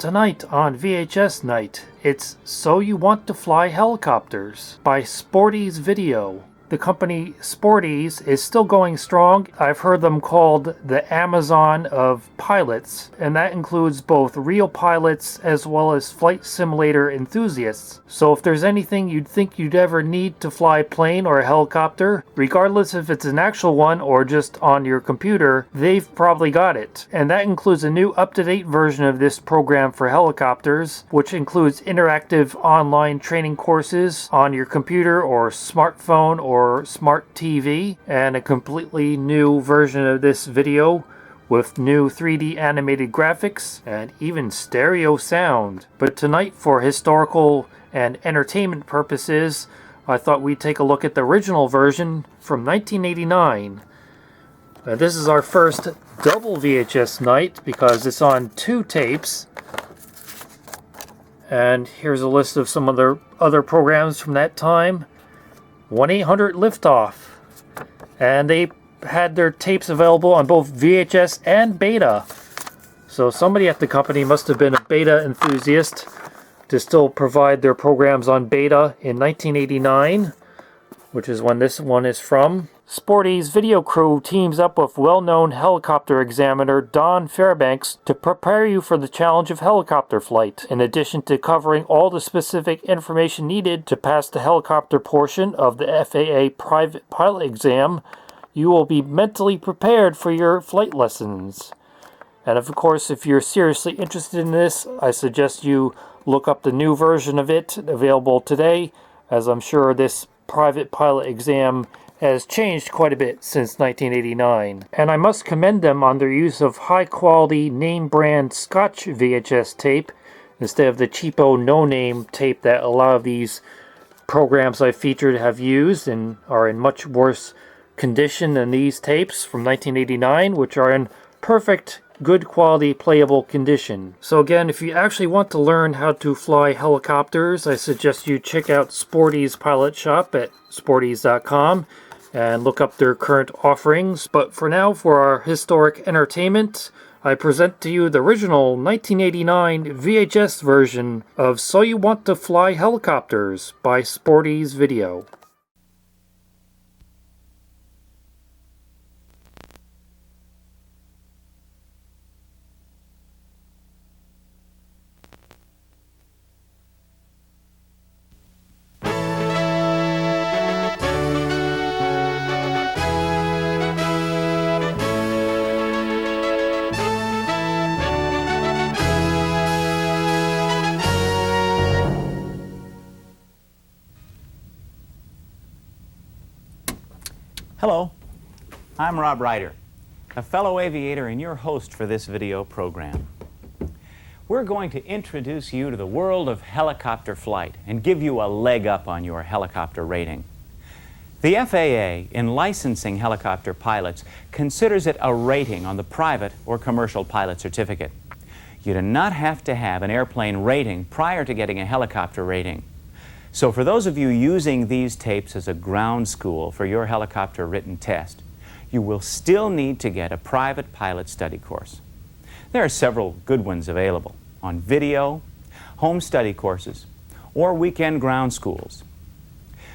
Tonight on VHS Night, it's So You Want to Fly Helicopters by Sporty's Video. The company Sporty's is still going strong. I've heard them called the Amazon of pilots, and that includes both real pilots as well as flight simulator enthusiasts. So if there's anything you'd think you'd ever need to fly a plane or a helicopter, regardless if it's an actual one or just on your computer, they've probably got it. And that includes a new up-to-date version of this program for helicopters, which includes interactive online training courses on your computer or smartphone or smart TV, and a completely new version of this video with new 3D animated graphics and even stereo sound. But tonight, for historical and entertainment purposes, I thought we'd take a look at the original version from 1989. This is our first double VHS night because it's on 2 tapes. And here's a list of some of the other programs from that time. 1-800-LIFTOFF, and they had their tapes available on both VHS and beta. So somebody at the company must have been a beta enthusiast to still provide their programs on beta in 1989, which is when this one is from. Sporty's video crew teams up with well-known helicopter examiner Don Fairbanks to prepare you for the challenge of helicopter flight. In addition to covering all the specific information needed to pass the helicopter portion of the FAA private pilot exam, you will be mentally prepared for your flight lessons. And of course, if you're seriously interested in this, I suggest you look up the new version of it available today, as I'm sure this private pilot exam has changed quite a bit since 1989. And I must commend them on their use of high-quality name-brand Scotch VHS tape instead of the cheapo no-name tape that a lot of these programs I featured have used and are in much worse condition than these tapes from 1989, which are in perfect, good quality, playable condition. So again, if you actually want to learn how to fly helicopters, I suggest you check out Sporty's Pilot Shop at sportys.com and look up their current offerings. But for now, for our historic entertainment, I present to you the original 1989 VHS version of So You Want to Fly Helicopters by Sporty's Video. Hello, I'm Rob Ryder, a fellow aviator and your host for this video program. We're going to introduce you to the world of helicopter flight and give you a leg up on your helicopter rating. The FAA, in licensing helicopter pilots, considers it a rating on the private or commercial pilot certificate. You do not have to have an airplane rating prior to getting a helicopter rating. So for those of you using these tapes as a ground school for your helicopter written test, you will still need to get a private pilot study course. There are several good ones available on video, home study courses, or weekend ground schools.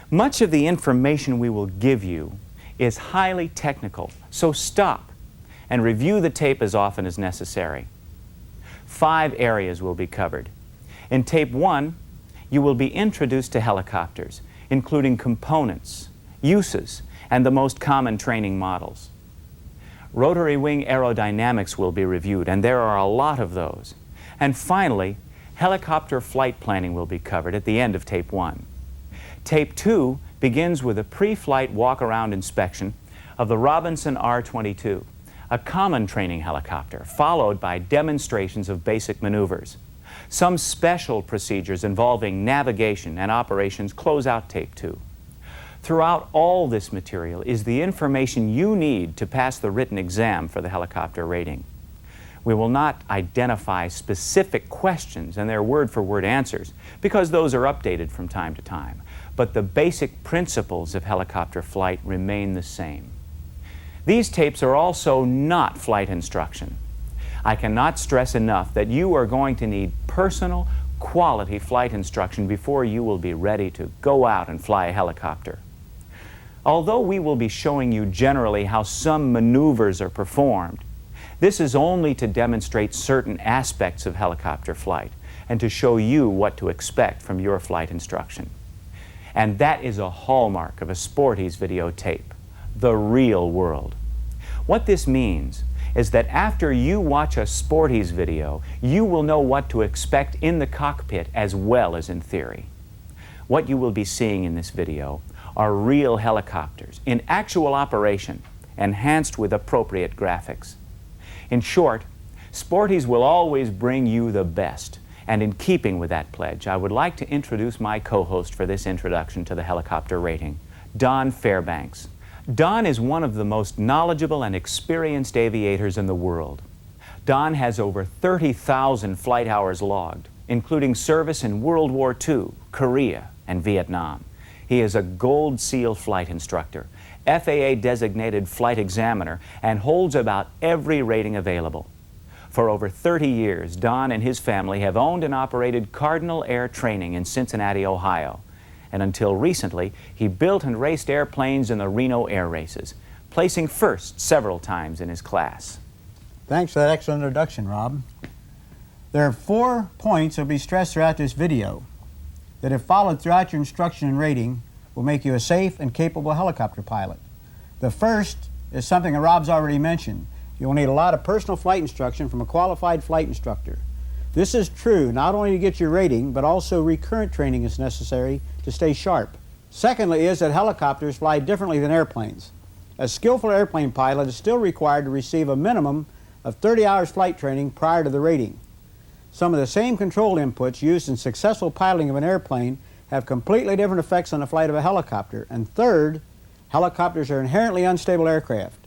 Much of the information we will give you is highly technical, so stop and review the tape as often as necessary. 5 areas will be covered. In tape 1, you will be introduced to helicopters, including components, uses, and the most common training models. Rotary wing aerodynamics will be reviewed, and there are a lot of those. And finally, helicopter flight planning will be covered at the end of tape 1. Tape 2 begins with a pre-flight walk-around inspection of the Robinson R-22, a common training helicopter, followed by demonstrations of basic maneuvers. Some special procedures involving navigation and operations close out tape 2. Throughout all this material is the information you need to pass the written exam for the helicopter rating. We will not identify specific questions and their word-for-word answers because those are updated from time to time, but the basic principles of helicopter flight remain the same. These tapes are also not flight instruction. I cannot stress enough that you are going to need personal, quality flight instruction before you will be ready to go out and fly a helicopter. Although we will be showing you generally how some maneuvers are performed, this is only to demonstrate certain aspects of helicopter flight and to show you what to expect from your flight instruction. And that is a hallmark of a Sporty's videotape, the real world. What this means is that after you watch a Sporty's video, you will know what to expect in the cockpit as well as in theory. What you will be seeing in this video are real helicopters in actual operation, enhanced with appropriate graphics. In short, Sporty's will always bring you the best, and in keeping with that pledge, I would like to introduce my co-host for this introduction to the helicopter rating, Don Fairbanks. Don is one of the most knowledgeable and experienced aviators in the world. Don has over 30,000 flight hours logged, including service in World War II, Korea, and Vietnam. He is a Gold Seal flight instructor, FAA-designated flight examiner, and holds about every rating available. For over 30 years, Don and his family have owned and operated Cardinal Air Training in Cincinnati, Ohio. And until recently, he built and raced airplanes in the Reno Air Races, placing first several times in his class. Thanks for that excellent introduction, Rob. There are 4 points that will be stressed throughout this video that, if followed throughout your instruction and rating, will make you a safe and capable helicopter pilot. The first is something that Rob's already mentioned. You will need a lot of personal flight instruction from a qualified flight instructor. This is true not only to get your rating, but also recurrent training is necessary to stay sharp. Secondly is that helicopters fly differently than airplanes. A skillful airplane pilot is still required to receive a minimum of 30 hours flight training prior to the rating. Some of the same control inputs used in successful piloting of an airplane have completely different effects on the flight of a helicopter. And third, helicopters are inherently unstable aircraft,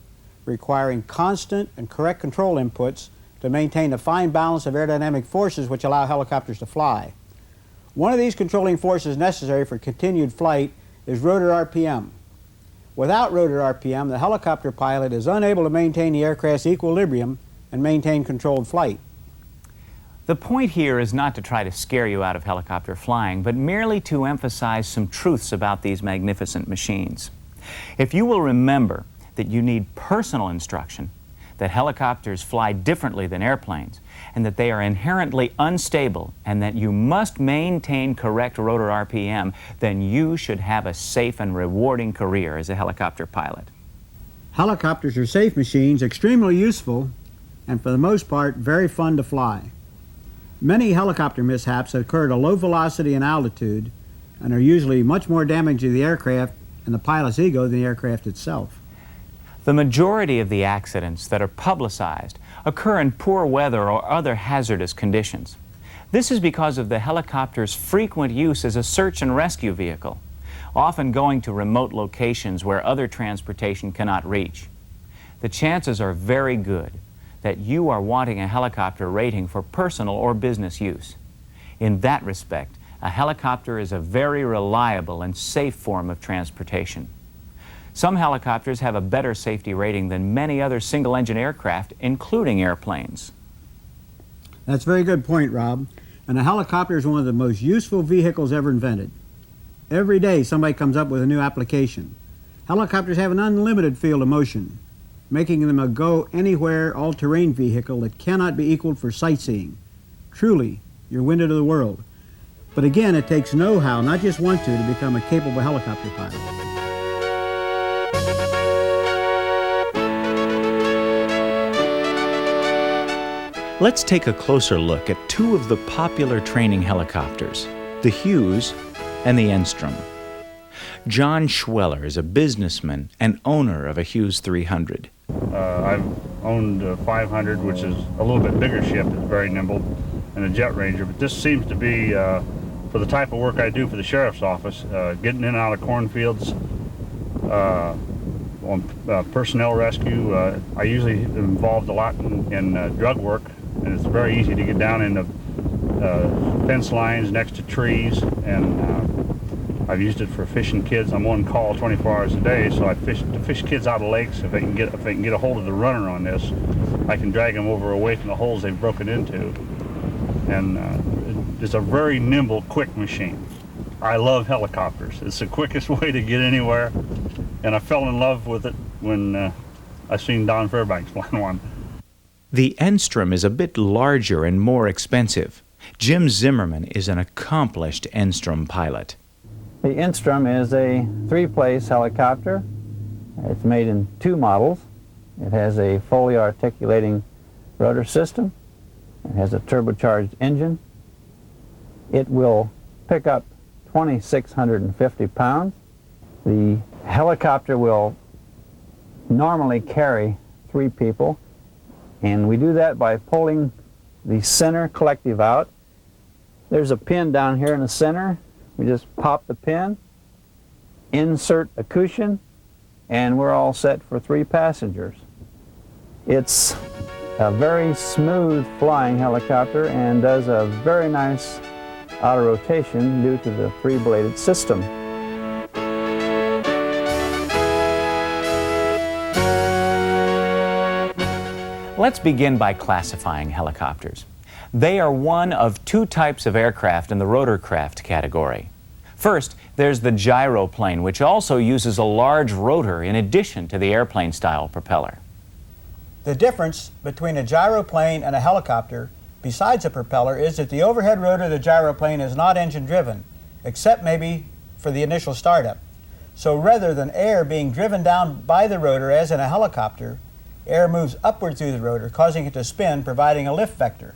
requiring constant and correct control inputs to maintain the fine balance of aerodynamic forces which allow helicopters to fly. One of these controlling forces necessary for continued flight is rotor RPM. Without rotor RPM, the helicopter pilot is unable to maintain the aircraft's equilibrium and maintain controlled flight. The point here is not to try to scare you out of helicopter flying, but merely to emphasize some truths about these magnificent machines. If you will remember that you need personal instruction, that helicopters fly differently than airplanes, and that they are inherently unstable, and that you must maintain correct rotor RPM, then you should have a safe and rewarding career as a helicopter pilot. Helicopters are safe machines, extremely useful, and for the most part, very fun to fly. Many helicopter mishaps occur at a low velocity and altitude and are usually much more damaging to the aircraft and the pilot's ego than the aircraft itself. The majority of the accidents that are publicized occur in poor weather or other hazardous conditions. This is because of the helicopter's frequent use as a search and rescue vehicle, often going to remote locations where other transportation cannot reach. The chances are very good that you are wanting a helicopter rating for personal or business use. In that respect, a helicopter is a very reliable and safe form of transportation. Some helicopters have a better safety rating than many other single-engine aircraft, including airplanes. That's a very good point, Rob. And a helicopter is one of the most useful vehicles ever invented. Every day somebody comes up with a new application. Helicopters have an unlimited field of motion, making them a go-anywhere, all-terrain vehicle that cannot be equaled for sightseeing. Truly, your window to the world. But again, it takes know-how, not just want to become a capable helicopter pilot. Let's take a closer look at 2 of the popular training helicopters, the Hughes and the Enstrom. John Schweller is a businessman and owner of a Hughes 300. I've owned a 500, which is a little bit bigger ship. It's very nimble, and a Jet Ranger. But this seems to be, for the type of work I do for the sheriff's office, getting in and out of cornfields, on personnel rescue. I usually am involved a lot in drug work, and it's very easy to get down in the fence lines next to trees, and I've used it for fishing kids. I'm on call 24 hours a day, so I fish kids out of lakes if they can get a hold of the runner on this. I can drag them over away from the holes they've broken into. And it's a very nimble, quick machine. I love helicopters. It's the quickest way to get anywhere, and I fell in love with it when I seen Don Fairbanks flying one. The Enstrom is a bit larger and more expensive. Jim Zimmerman is an accomplished Enstrom pilot. The Enstrom is a three-place helicopter. It's made in two models. It has a fully articulating rotor system. It has a turbocharged engine. It will pick up 2,650 pounds. The helicopter will normally carry 3 people, and we do that by pulling the center collective out. There's a pin down here in the center. We just pop the pin, insert a cushion, and we're all set for 3 passengers. It's a very smooth flying helicopter and does a very nice auto rotation due to the 3-bladed system. Let's begin by classifying helicopters. They are one of 2 types of aircraft in the rotorcraft category. First, there's the gyroplane, which also uses a large rotor in addition to the airplane-style propeller. The difference between a gyroplane and a helicopter, besides a propeller, is that the overhead rotor of the gyroplane is not engine-driven, except maybe for the initial startup. So rather than air being driven down by the rotor as in a helicopter, air moves upward through the rotor, causing it to spin, providing a lift vector.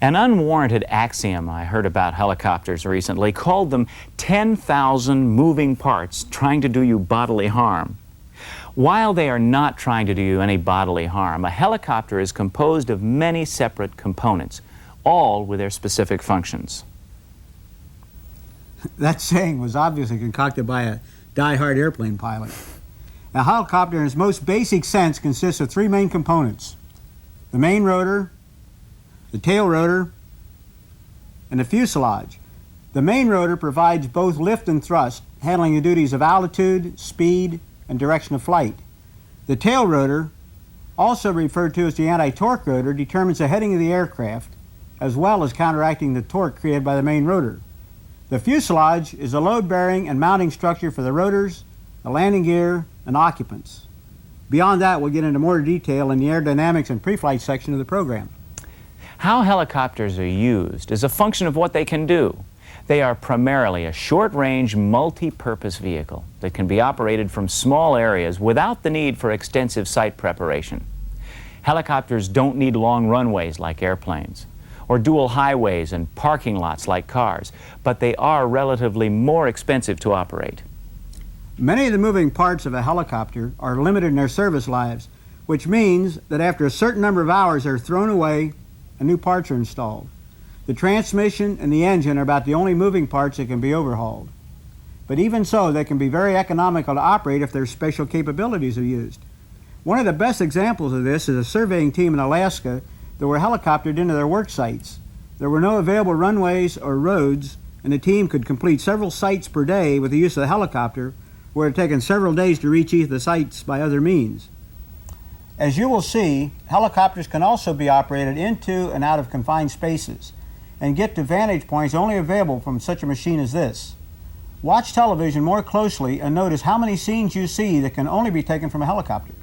An unwarranted axiom I heard about helicopters recently called them 10,000 moving parts trying to do you bodily harm. While they are not trying to do you any bodily harm, a helicopter is composed of many separate components, all with their specific functions. That saying was obviously concocted by a die-hard airplane pilot. A helicopter in its most basic sense consists of 3 main components: the main rotor, the tail rotor, and the fuselage. The main rotor provides both lift and thrust, handling the duties of altitude, speed, and direction of flight. The tail rotor, also referred to as the anti-torque rotor, determines the heading of the aircraft, as well as counteracting the torque created by the main rotor. The fuselage is a load-bearing and mounting structure for the rotors, the landing gear, and occupants. Beyond that, we'll get into more detail in the aerodynamics and pre-flight section of the program. How helicopters are used is a function of what they can do. They are primarily a short-range, multi-purpose vehicle that can be operated from small areas without the need for extensive site preparation. Helicopters don't need long runways like airplanes, or dual highways and parking lots like cars, but they are relatively more expensive to operate. Many of the moving parts of a helicopter are limited in their service lives, which means that after a certain number of hours they're thrown away and new parts are installed. The transmission and the engine are about the only moving parts that can be overhauled. But even so, they can be very economical to operate if their special capabilities are used. One of the best examples of this is a surveying team in Alaska that were helicoptered into their work sites. There were no available runways or roads, and the team could complete several sites per day with the use of the helicopter, where it had taken several days to reach each of the sites by other means. As you will see, helicopters can also be operated into and out of confined spaces and get to vantage points only available from such a machine as this. Watch television more closely and notice how many scenes you see that can only be taken from a helicopter.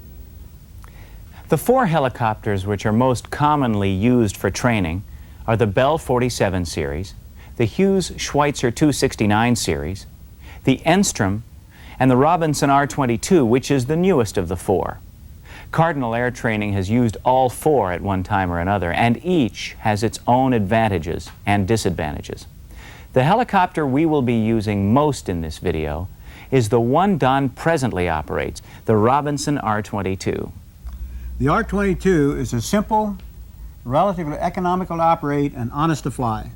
The 4 helicopters which are most commonly used for training are the Bell 47 series, the Hughes Schweitzer 269 series, the Enstrom, and the Robinson R-22, which is the newest of the 4. Cardinal Air Training has used all 4 at one time or another, and each has its own advantages and disadvantages. The helicopter we will be using most in this video is the one Don presently operates, the Robinson R-22. The R-22 is a simple, relatively economical to operate, and honest to fly.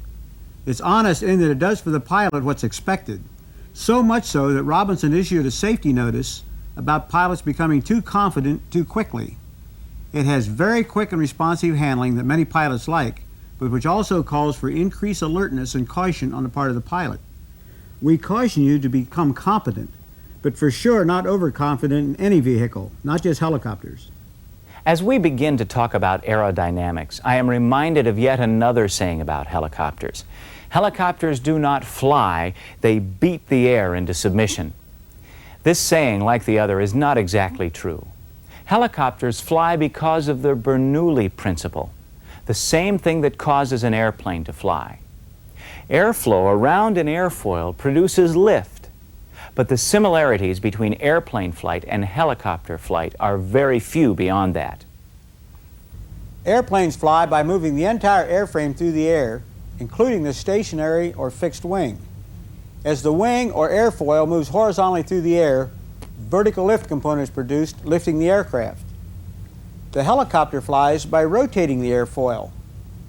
It's honest in that it does for the pilot what's expected, so much so that Robinson issued a safety notice about pilots becoming too confident too quickly. It has very quick and responsive handling that many pilots like, but which also calls for increased alertness and caution on the part of the pilot. We caution you to become competent, but for sure not overconfident in any vehicle, not just helicopters. As we begin to talk about aerodynamics, I am reminded of yet another saying about helicopters. Helicopters do not fly, they beat the air into submission. This saying, like the other, is not exactly true. Helicopters fly because of the Bernoulli principle, the same thing that causes an airplane to fly. Airflow around an airfoil produces lift, but the similarities between airplane flight and helicopter flight are very few beyond that. Airplanes fly by moving the entire airframe through the air, including the stationary or fixed wing. As the wing or airfoil moves horizontally through the air, vertical lift component is produced, lifting the aircraft. The helicopter flies by rotating the airfoil,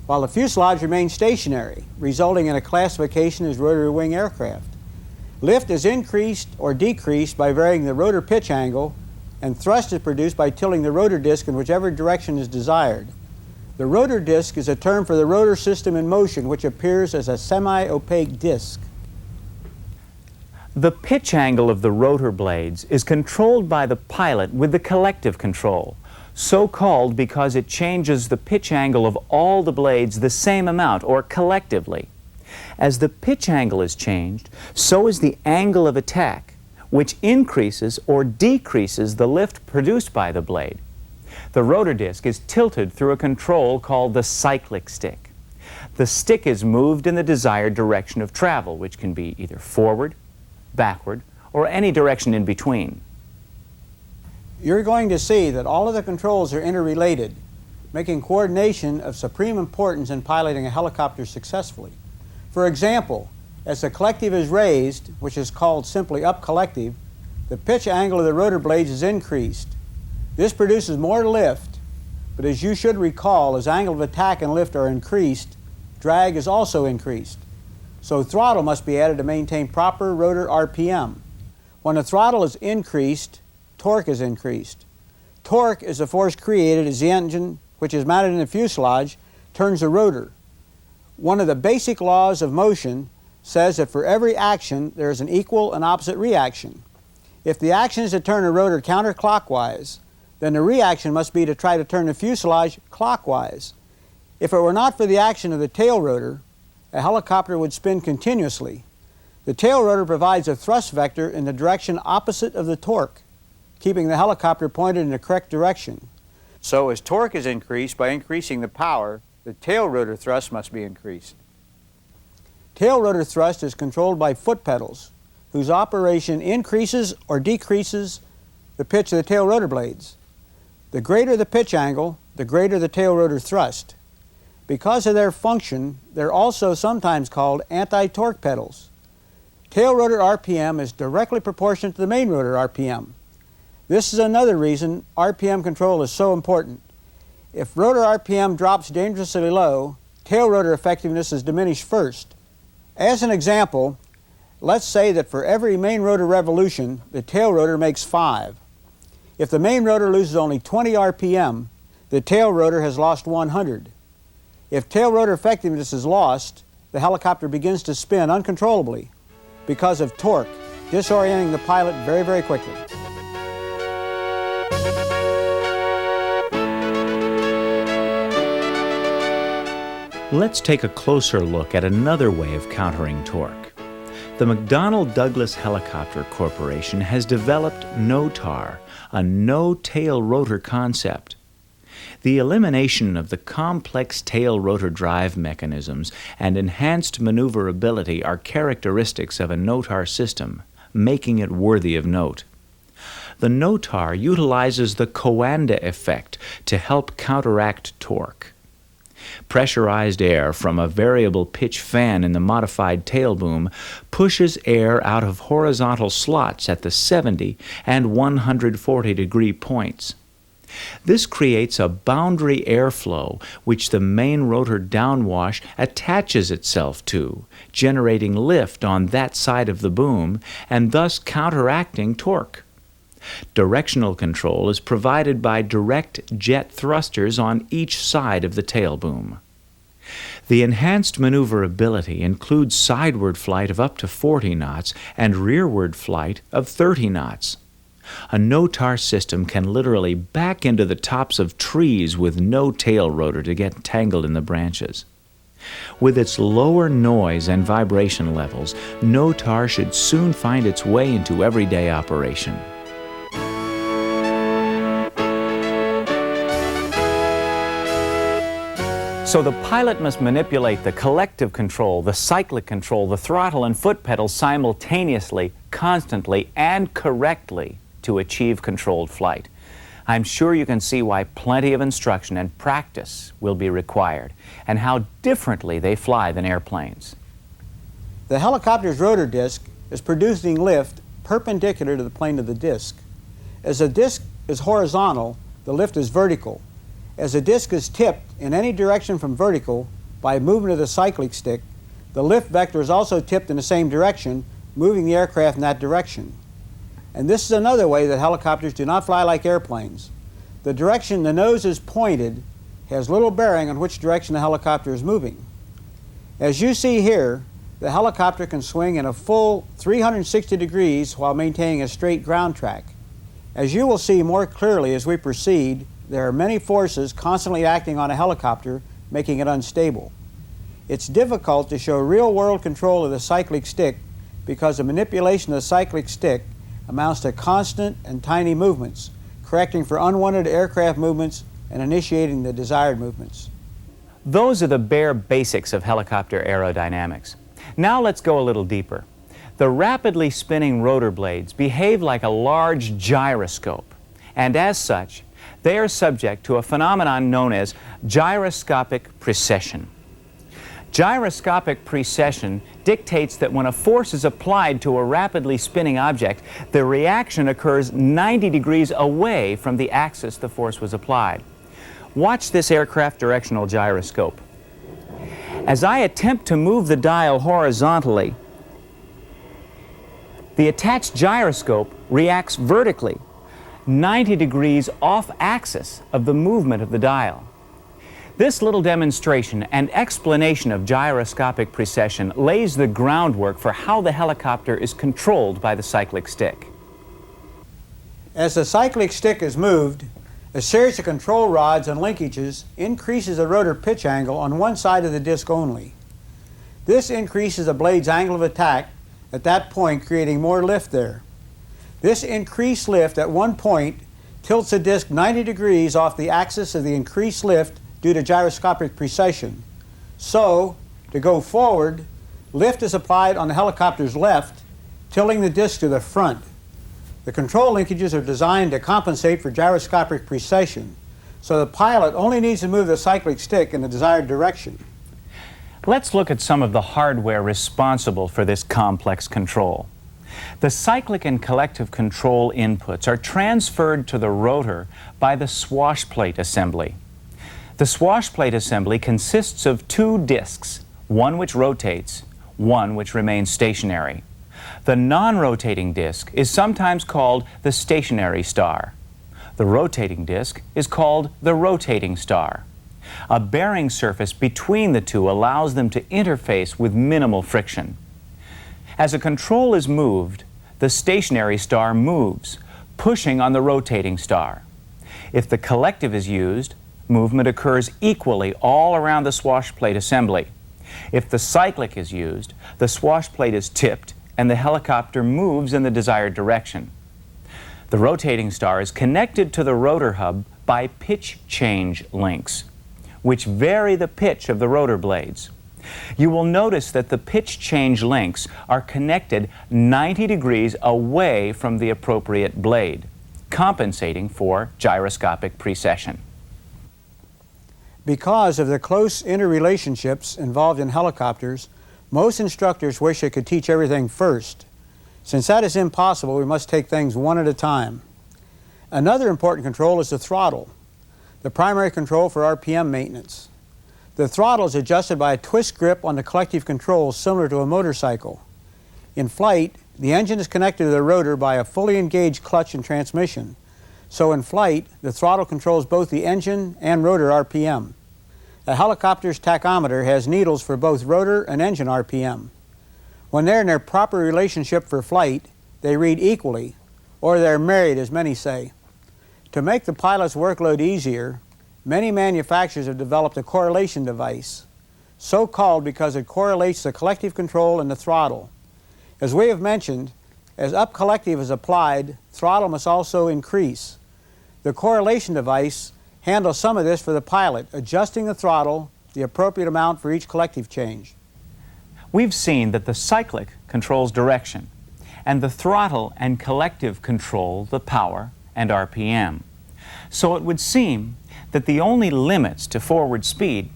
while the fuselage remains stationary, resulting in a classification as rotary wing aircraft. Lift is increased or decreased by varying the rotor pitch angle, and thrust is produced by tilting the rotor disc in whichever direction is desired. The rotor disc is a term for the rotor system in motion, which appears as a semi-opaque disc. The pitch angle of the rotor blades is controlled by the pilot with the collective control, so called because it changes the pitch angle of all the blades the same amount, or collectively. As the pitch angle is changed, so is the angle of attack, which increases or decreases the lift produced by the blade. The rotor disc is tilted through a control called the cyclic stick. The stick is moved in the desired direction of travel, which can be either forward, backward, or any direction in between. You're going to see that all of the controls are interrelated, making coordination of supreme importance in piloting a helicopter successfully. For example, as the collective is raised, which is called simply up collective, the pitch angle of the rotor blades is increased. This produces more lift, but as you should recall, as angle of attack and lift are increased, drag is also increased. So throttle must be added to maintain proper rotor RPM. When the throttle is increased, torque is increased. Torque is the force created as the engine, which is mounted in the fuselage, turns the rotor. One of the basic laws of motion says that for every action there is an equal and opposite reaction. If the action is to turn a rotor counterclockwise, then the reaction must be to try to turn the fuselage clockwise. If it were not for the action of the tail rotor, a helicopter would spin continuously. The tail rotor provides a thrust vector in the direction opposite of the torque, keeping the helicopter pointed in the correct direction. So as torque is increased by increasing the power, the tail rotor thrust must be increased. Tail rotor thrust is controlled by foot pedals, whose operation increases or decreases the pitch of the tail rotor blades. The greater the pitch angle, the greater the tail rotor thrust. Because of their function, they're also sometimes called anti-torque pedals. Tail rotor RPM is directly proportionate to the main rotor RPM. This is another reason RPM control is so important. If rotor RPM drops dangerously low, tail rotor effectiveness is diminished first. As an example, let's say that for every main rotor revolution, the tail rotor makes 5. If the main rotor loses only 20 RPM, the tail rotor has lost 100. If tail rotor effectiveness is lost, the helicopter begins to spin uncontrollably because of torque, disorienting the pilot very, very quickly. Let's take a closer look at another way of countering torque. The McDonnell Douglas Helicopter Corporation has developed NOTAR, a no-tail rotor concept. The elimination of the complex tail rotor drive mechanisms and enhanced maneuverability are characteristics of a NOTAR system, making it worthy of note. The NOTAR utilizes the Coanda effect to help counteract torque. Pressurized air from a variable pitch fan in the modified tail boom pushes air out of horizontal slots at the 70 and 140 degree points. This creates a boundary airflow which the main rotor downwash attaches itself to, generating lift on that side of the boom and thus counteracting torque. Directional control is provided by direct jet thrusters on each side of the tail boom. The enhanced maneuverability includes sideward flight of up to 40 knots and rearward flight of 30 knots. A no-tar system can literally back into the tops of trees with no tail rotor to get tangled in the branches. With its lower noise and vibration levels, no-tar should soon find its way into everyday operation. So the pilot must manipulate the collective control, the cyclic control, the throttle and foot pedals simultaneously, constantly, and correctly to achieve controlled flight. I'm sure you can see why plenty of instruction and practice will be required, and how differently they fly than airplanes. The helicopter's rotor disc is producing lift perpendicular to the plane of the disc. As the disc is horizontal, the lift is vertical. As the disc is tipped in any direction from vertical by movement of the cyclic stick, the lift vector is also tipped in the same direction, moving the aircraft in that direction. And this is another way that helicopters do not fly like airplanes. The direction the nose is pointed has little bearing on which direction the helicopter is moving. As you see here, the helicopter can swing in a full 360 degrees while maintaining a straight ground track. As you will see more clearly as we proceed, there are many forces constantly acting on a helicopter, making it unstable. It's difficult to show real-world control of the cyclic stick because the manipulation of the cyclic stick amounts to constant and tiny movements, correcting for unwanted aircraft movements and initiating the desired movements. Those are the bare basics of helicopter aerodynamics. Now let's go a little deeper. The rapidly spinning rotor blades behave like a large gyroscope, and as such, they are subject to a phenomenon known as gyroscopic precession. Gyroscopic precession dictates that when a force is applied to a rapidly spinning object, the reaction occurs 90 degrees away from the axis the force was applied. Watch this aircraft directional gyroscope. As I attempt to move the dial horizontally, the attached gyroscope reacts vertically, 90 degrees off axis of the movement of the dial. This little demonstration and explanation of gyroscopic precession lays the groundwork for how the helicopter is controlled by the cyclic stick. As the cyclic stick is moved, a series of control rods and linkages increases the rotor pitch angle on one side of the disc only. This increases the blade's angle of attack at that point, creating more lift there. This increased lift at one point tilts the disc 90 degrees off the axis of the increased lift due to gyroscopic precession. So, to go forward, lift is applied on the helicopter's left, tilting the disc to the front. The control linkages are designed to compensate for gyroscopic precession, so the pilot only needs to move the cyclic stick in the desired direction. Let's look at some of the hardware responsible for this complex control. The cyclic and collective control inputs are transferred to the rotor by the swash plate assembly. The swash plate assembly consists of two discs, one which rotates, one which remains stationary. The non-rotating disc is sometimes called the stationary star. The rotating disc is called the rotating star. A bearing surface between the two allows them to interface with minimal friction. As a control is moved, the stationary star moves, pushing on the rotating star. If the collective is used, movement occurs equally all around the swash plate assembly. If the cyclic is used, the swash plate is tipped and the helicopter moves in the desired direction. The rotating star is connected to the rotor hub by pitch change links, which vary the pitch of the rotor blades. You will notice that the pitch change links are connected 90 degrees away from the appropriate blade, compensating for gyroscopic precession. Because of the close interrelationships involved in helicopters, most instructors wish they could teach everything first. Since that is impossible, we must take things one at a time. Another important control is the throttle, the primary control for RPM maintenance. The throttle is adjusted by a twist grip on the collective controls similar to a motorcycle. In flight, the engine is connected to the rotor by a fully engaged clutch and transmission. So in flight, the throttle controls both the engine and rotor RPM. A helicopter's tachometer has needles for both rotor and engine RPM. When they're in their proper relationship for flight, they read equally, or they're married, as many say. To make the pilot's workload easier, many manufacturers have developed a correlation device, so called because it correlates the collective control and the throttle. As we have mentioned, as up collective is applied, throttle must also increase. The correlation device handles some of this for the pilot, adjusting the throttle the appropriate amount for each collective change. We've seen that the cyclic controls direction, and the throttle and collective control the power and RPM. So it would seem that the only limits to forward speed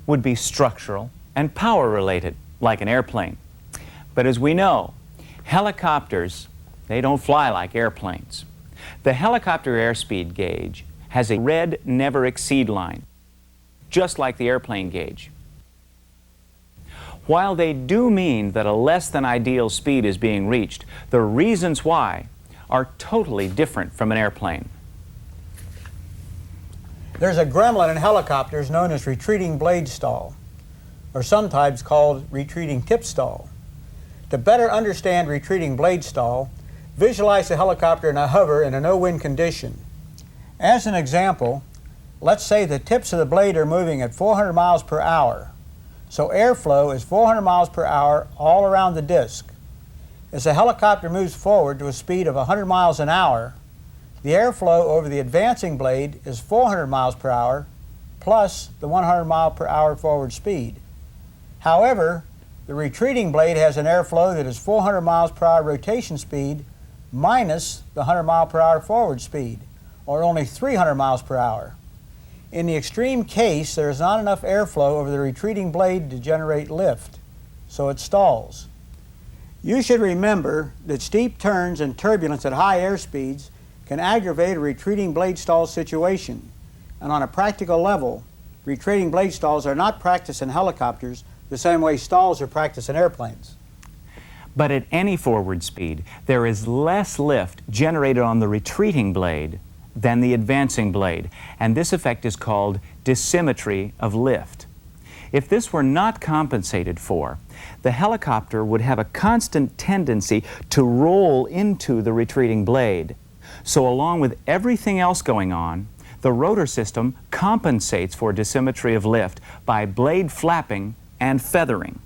would be structural and power related, like an airplane. But as we know, helicopters, they don't fly like airplanes. The helicopter airspeed gauge has a red never exceed line, just like the airplane gauge. While they do mean that a less than ideal speed is being reached, the reasons why are totally different from an airplane. There's a gremlin in helicopters known as retreating blade stall, or sometimes called retreating tip stall. To better understand retreating blade stall, visualize the helicopter in a hover in a no-wind condition. As an example, let's say the tips of the blade are moving at 400 miles per hour. So airflow is 400 miles per hour all around the disc. As the helicopter moves forward to a speed of 100 miles an hour, the airflow over the advancing blade is 400 miles per hour plus the 100 mile per hour forward speed. However, the retreating blade has an airflow that is 400 miles per hour rotation speed minus the 100 mile per hour forward speed, or only 300 miles per hour. In the extreme case, there is not enough airflow over the retreating blade to generate lift, so it stalls. You should remember that steep turns and turbulence at high airspeeds can aggravate a retreating blade stall situation, and on a practical level, retreating blade stalls are not practiced in helicopters the same way stalls are practiced in airplanes. But at any forward speed, there is less lift generated on the retreating blade than the advancing blade, and this effect is called dissymmetry of lift. If this were not compensated for, the helicopter would have a constant tendency to roll into the retreating blade. So along with everything else going on, the rotor system compensates for dissymmetry of lift by blade flapping and feathering.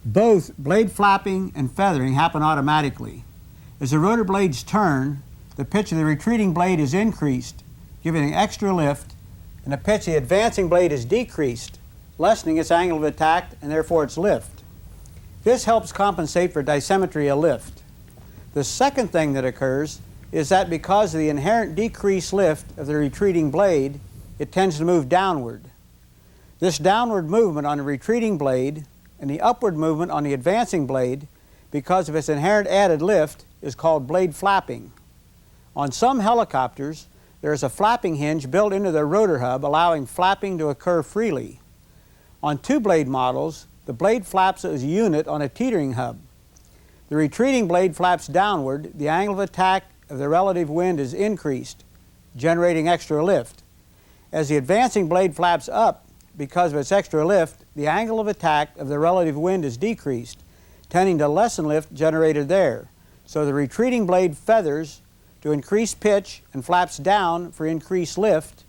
Both blade flapping and feathering happen automatically. As the rotor blades turn, the pitch of the retreating blade is increased, giving an extra lift, and the pitch of the advancing blade is decreased, lessening its angle of attack and therefore its lift. This helps compensate for dissymmetry of lift. The second thing that occurs is that because of the inherent decreased lift of the retreating blade, it tends to move downward. This downward movement on the retreating blade and the upward movement on the advancing blade, because of its inherent added lift, is called blade flapping. On some helicopters, there is a flapping hinge built into the rotor hub, allowing flapping to occur freely. On two-blade models, the blade flaps as a unit on a teetering hub. The retreating blade flaps downward, the angle of attack of the relative wind is increased, generating extra lift. As the advancing blade flaps up, because of its extra lift, the angle of attack of the relative wind is decreased, tending to lessen lift generated there. So the retreating blade feathers to increase pitch and flaps down for increased lift,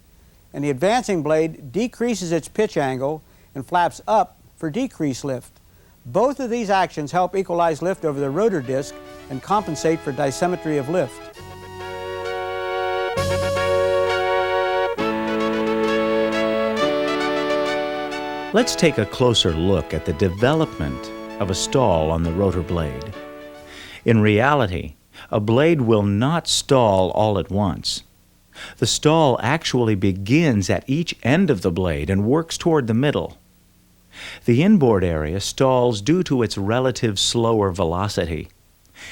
and the advancing blade decreases its pitch angle and flaps up for decreased lift. Both of these actions help equalize lift over the rotor disc and compensate for dissymmetry of lift. Let's take a closer look at the development of a stall on the rotor blade. In reality, a blade will not stall all at once. The stall actually begins at each end of the blade and works toward the middle. The inboard area stalls due to its relative slower velocity,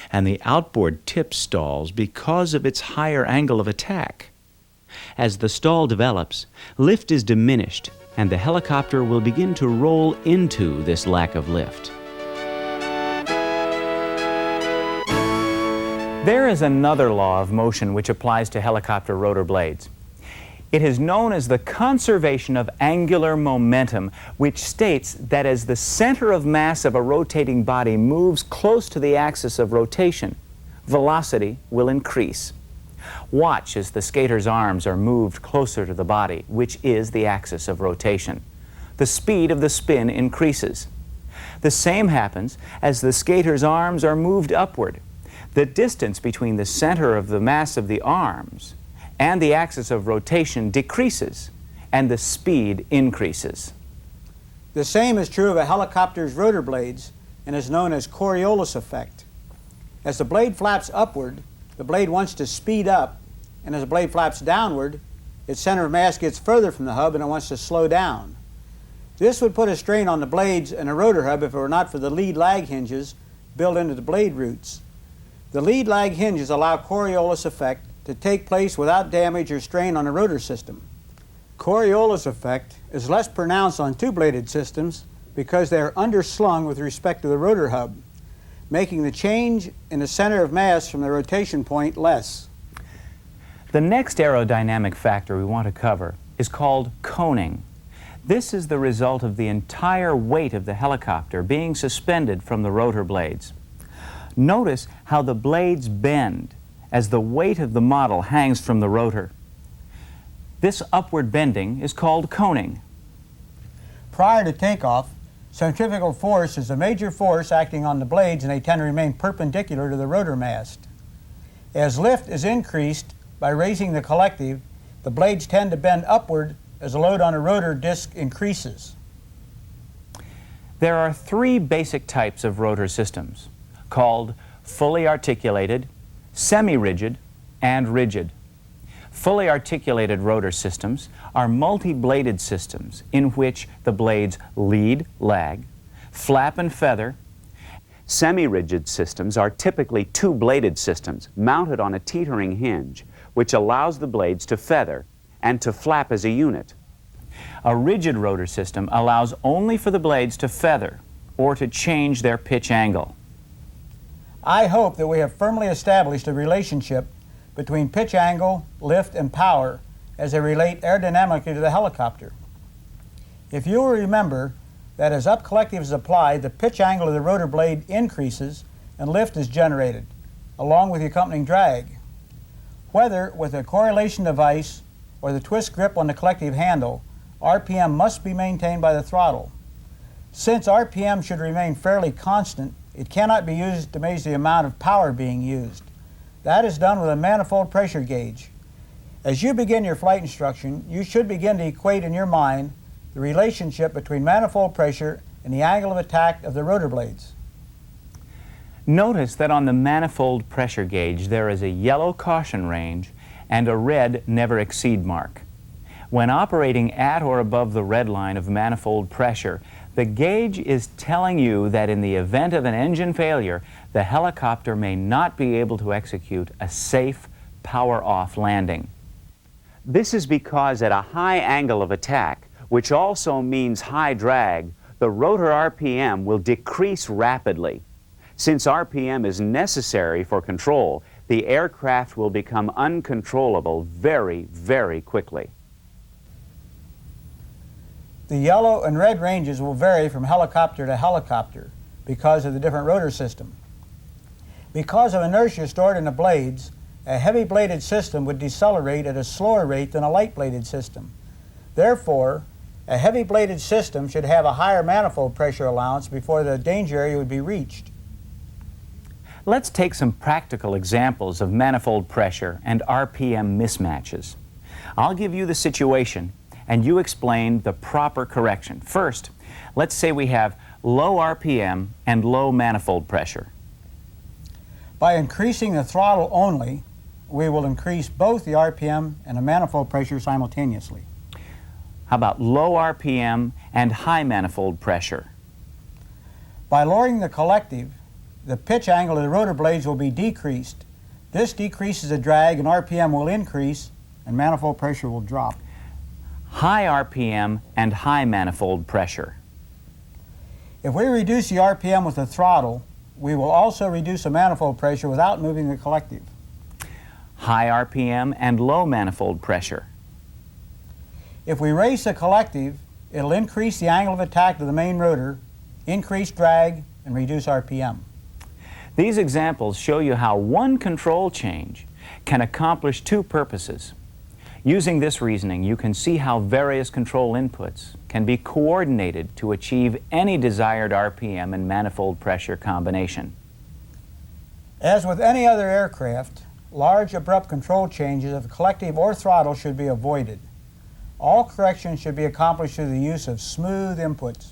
and the outboard tip stalls because of its higher angle of attack. As the stall develops, lift is diminished, and the helicopter will begin to roll into this lack of lift. There is another law of motion which applies to helicopter rotor blades. It is known as the conservation of angular momentum, which states that as the center of mass of a rotating body moves close to the axis of rotation, velocity will increase. Watch as the skater's arms are moved closer to the body, which is the axis of rotation. The speed of the spin increases. The same happens as the skater's arms are moved upward. The distance between the center of the mass of the arms and the axis of rotation decreases, and the speed increases. The same is true of a helicopter's rotor blades and is known as Coriolis effect. As the blade flaps upward, the blade wants to speed up, and as the blade flaps downward, its center of mass gets further from the hub and it wants to slow down. This would put a strain on the blades and a rotor hub if it were not for the lead-lag hinges built into the blade roots. The lead-lag hinges allow Coriolis effect to take place without damage or strain on the rotor system. Coriolis effect is less pronounced on two-bladed systems because they are underslung with respect to the rotor hub, making the change in the center of mass from the rotation point less. The next aerodynamic factor we want to cover is called coning. This is the result of the entire weight of the helicopter being suspended from the rotor blades. Notice how the blades bend as the weight of the model hangs from the rotor. This upward bending is called coning. Prior to takeoff, centrifugal force is a major force acting on the blades, and they tend to remain perpendicular to the rotor mast. As lift is increased by raising the collective, the blades tend to bend upward as the load on a rotor disc increases. There are three basic types of rotor systems, called fully articulated, semi-rigid, and rigid. Fully articulated rotor systems are multi-bladed systems in which the blades lead, lag, flap and feather. Semi-rigid systems are typically two-bladed systems mounted on a teetering hinge, which allows the blades to feather and to flap as a unit. A rigid rotor system allows only for the blades to feather or to change their pitch angle. I hope that we have firmly established a relationship between pitch angle, lift, and power as they relate aerodynamically to the helicopter. If you will remember that as up collective is applied, the pitch angle of the rotor blade increases and lift is generated, along with the accompanying drag. Whether with a correlation device or the twist grip on the collective handle, RPM must be maintained by the throttle. Since RPM should remain fairly constant, it cannot be used to measure the amount of power being used. That is done with a manifold pressure gauge. As you begin your flight instruction, you should begin to equate in your mind the relationship between manifold pressure and the angle of attack of the rotor blades. Notice that on the manifold pressure gauge there is a yellow caution range and a red never exceed mark. When operating at or above the red line of manifold pressure, the gauge is telling you that in the event of an engine failure, the helicopter may not be able to execute a safe power-off landing. This is because at a high angle of attack, which also means high drag, the rotor RPM will decrease rapidly. Since RPM is necessary for control, the aircraft will become uncontrollable very, very quickly. The yellow and red ranges will vary from helicopter to helicopter because of the different rotor system. Because of inertia stored in the blades, a heavy-bladed system would decelerate at a slower rate than a light-bladed system. Therefore, a heavy-bladed system should have a higher manifold pressure allowance before the danger area would be reached. Let's take some practical examples of manifold pressure and RPM mismatches. I'll give you the situation and you explain the proper correction. First, let's say we have low RPM and low manifold pressure. By increasing the throttle only, we will increase both the RPM and the manifold pressure simultaneously. How about low RPM and high manifold pressure? By lowering the collective, the pitch angle of the rotor blades will be decreased. This decreases the drag and RPM will increase and manifold pressure will drop. High RPM and high manifold pressure. If we reduce the RPM with the throttle, we will also reduce the manifold pressure without moving the collective. High RPM and low manifold pressure. If we raise the collective, it'll increase the angle of attack to the main rotor, increase drag, and reduce RPM. These examples show you how one control change can accomplish two purposes. Using this reasoning, you can see how various control inputs can be coordinated to achieve any desired RPM and manifold pressure combination. As with any other aircraft, large abrupt control changes of collective or throttle should be avoided. All corrections should be accomplished through the use of smooth inputs.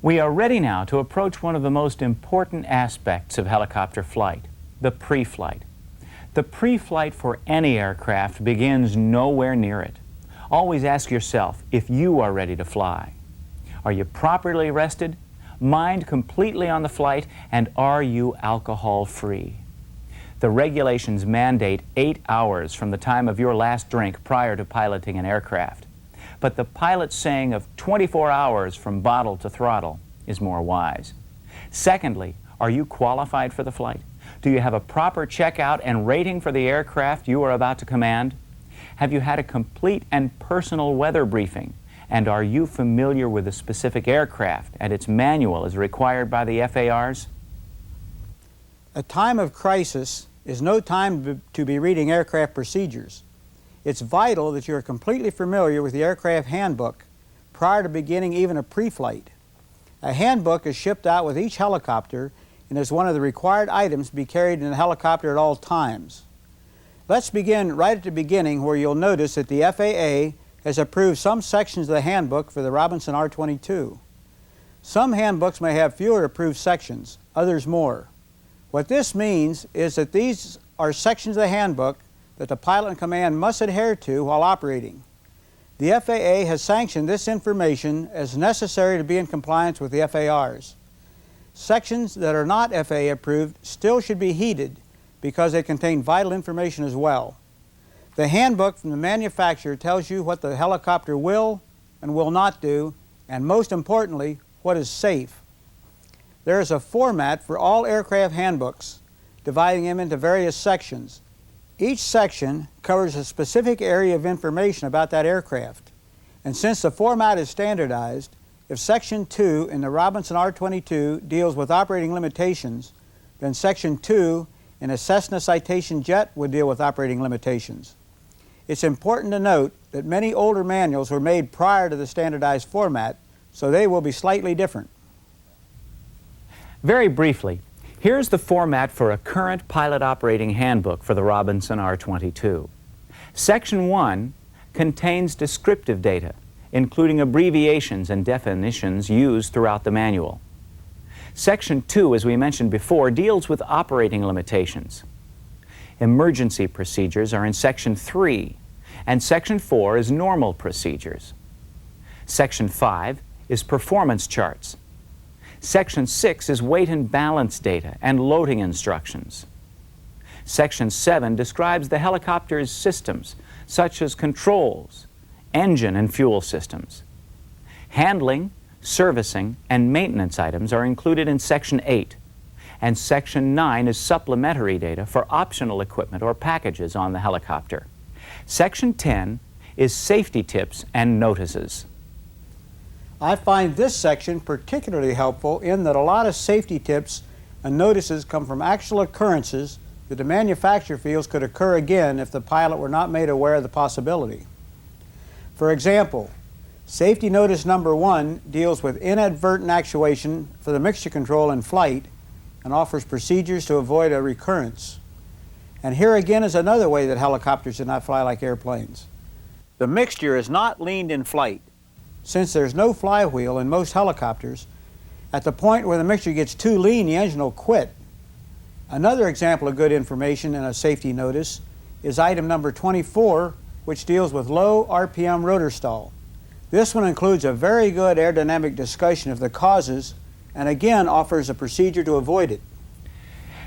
We are ready now to approach one of the most important aspects of helicopter flight, the pre-flight. The pre-flight for any aircraft begins nowhere near it. Always ask yourself if you are ready to fly. Are you properly rested, mind completely on the flight, and are you alcohol-free? The regulations mandate 8 hours from the time of your last drink prior to piloting an aircraft. But the pilot's saying of 24 hours from bottle to throttle is more wise. Secondly, are you qualified for the flight? Do you have a proper checkout and rating for the aircraft you are about to command? Have you had a complete and personal weather briefing? And are you familiar with the specific aircraft and its manual as required by the FARs? A time of crisis is no time to be reading aircraft procedures. It's vital that you are completely familiar with the aircraft handbook prior to beginning even a pre-flight. A handbook is shipped out with each helicopter and is one of the required items to be carried in the helicopter at all times. Let's begin right at the beginning, where you'll notice that the FAA has approved some sections of the handbook for the Robinson R-22. Some handbooks may have fewer approved sections, others more. What this means is that these are sections of the handbook that the pilot in command must adhere to while operating. The FAA has sanctioned this information as necessary to be in compliance with the FARs. Sections that are not FAA approved still should be heeded because they contain vital information as well. The handbook from the manufacturer tells you what the helicopter will and will not do, and most importantly, what is safe. There is a format for all aircraft handbooks, dividing them into various sections. Each section covers a specific area of information about that aircraft. And since the format is standardized, if Section 2 in the Robinson R-22 deals with operating limitations, then Section 2 in a Cessna Citation jet would deal with operating limitations. It's important to note that many older manuals were made prior to the standardized format, so they will be slightly different. Very briefly, here's the format for a current pilot operating handbook for the Robinson R-22. Section 1 contains descriptive data, including abbreviations and definitions used throughout the manual. Section 2, as we mentioned before, deals with operating limitations. Emergency procedures are in Section 3, and Section 4 is normal procedures. Section 5 is performance charts. Section 6 is weight and balance data and loading instructions. Section 7 describes the helicopter's systems, such as controls, engine and fuel systems. Handling, servicing, and maintenance items are included in Section 8, and Section 9 is supplementary data for optional equipment or packages on the helicopter. Section 10 is safety tips and notices. I find this section particularly helpful in that a lot of safety tips and notices come from actual occurrences that the manufacturer feels could occur again if the pilot were not made aware of the possibility. For example, safety notice number 1 deals with inadvertent actuation for the mixture control in flight and offers procedures to avoid a recurrence. And here again is another way that helicopters do not fly like airplanes. The mixture is not leaned in flight. Since there's no flywheel in most helicopters, at the point where the mixture gets too lean, the engine will quit. Another example of good information in a safety notice is item number 24, which deals with low RPM rotor stall. This one includes a very good aerodynamic discussion of the causes and again offers a procedure to avoid it.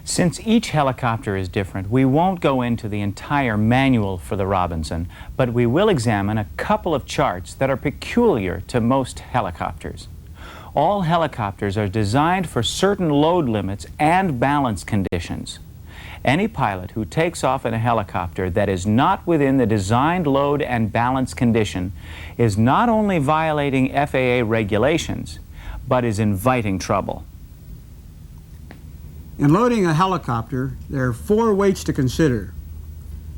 Since each helicopter is different, we won't go into the entire manual for the Robinson, but we will examine a couple of charts that are peculiar to most helicopters. All helicopters are designed for certain load limits and balance conditions. Any pilot who takes off in a helicopter that is not within the designed load and balance condition is not only violating FAA regulations, but is inviting trouble. In loading a helicopter, there are 4 weights to consider.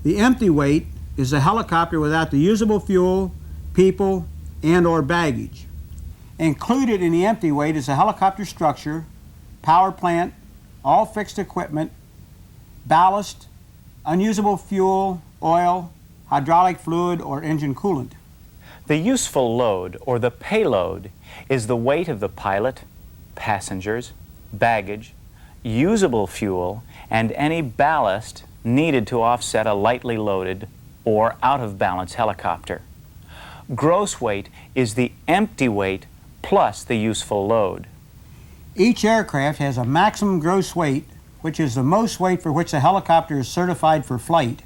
The empty weight is a helicopter without the usable fuel, people, and/or baggage. Included in the empty weight is a helicopter structure, power plant, all fixed equipment, ballast, unusable fuel, oil, hydraulic fluid, or engine coolant. The useful load, or the payload, is the weight of the pilot, passengers, baggage, usable fuel, and any ballast needed to offset a lightly loaded or out-of-balance helicopter. Gross weight is the empty weight plus the useful load. Each aircraft has a maximum gross weight, which is the most weight for which the helicopter is certified for flight.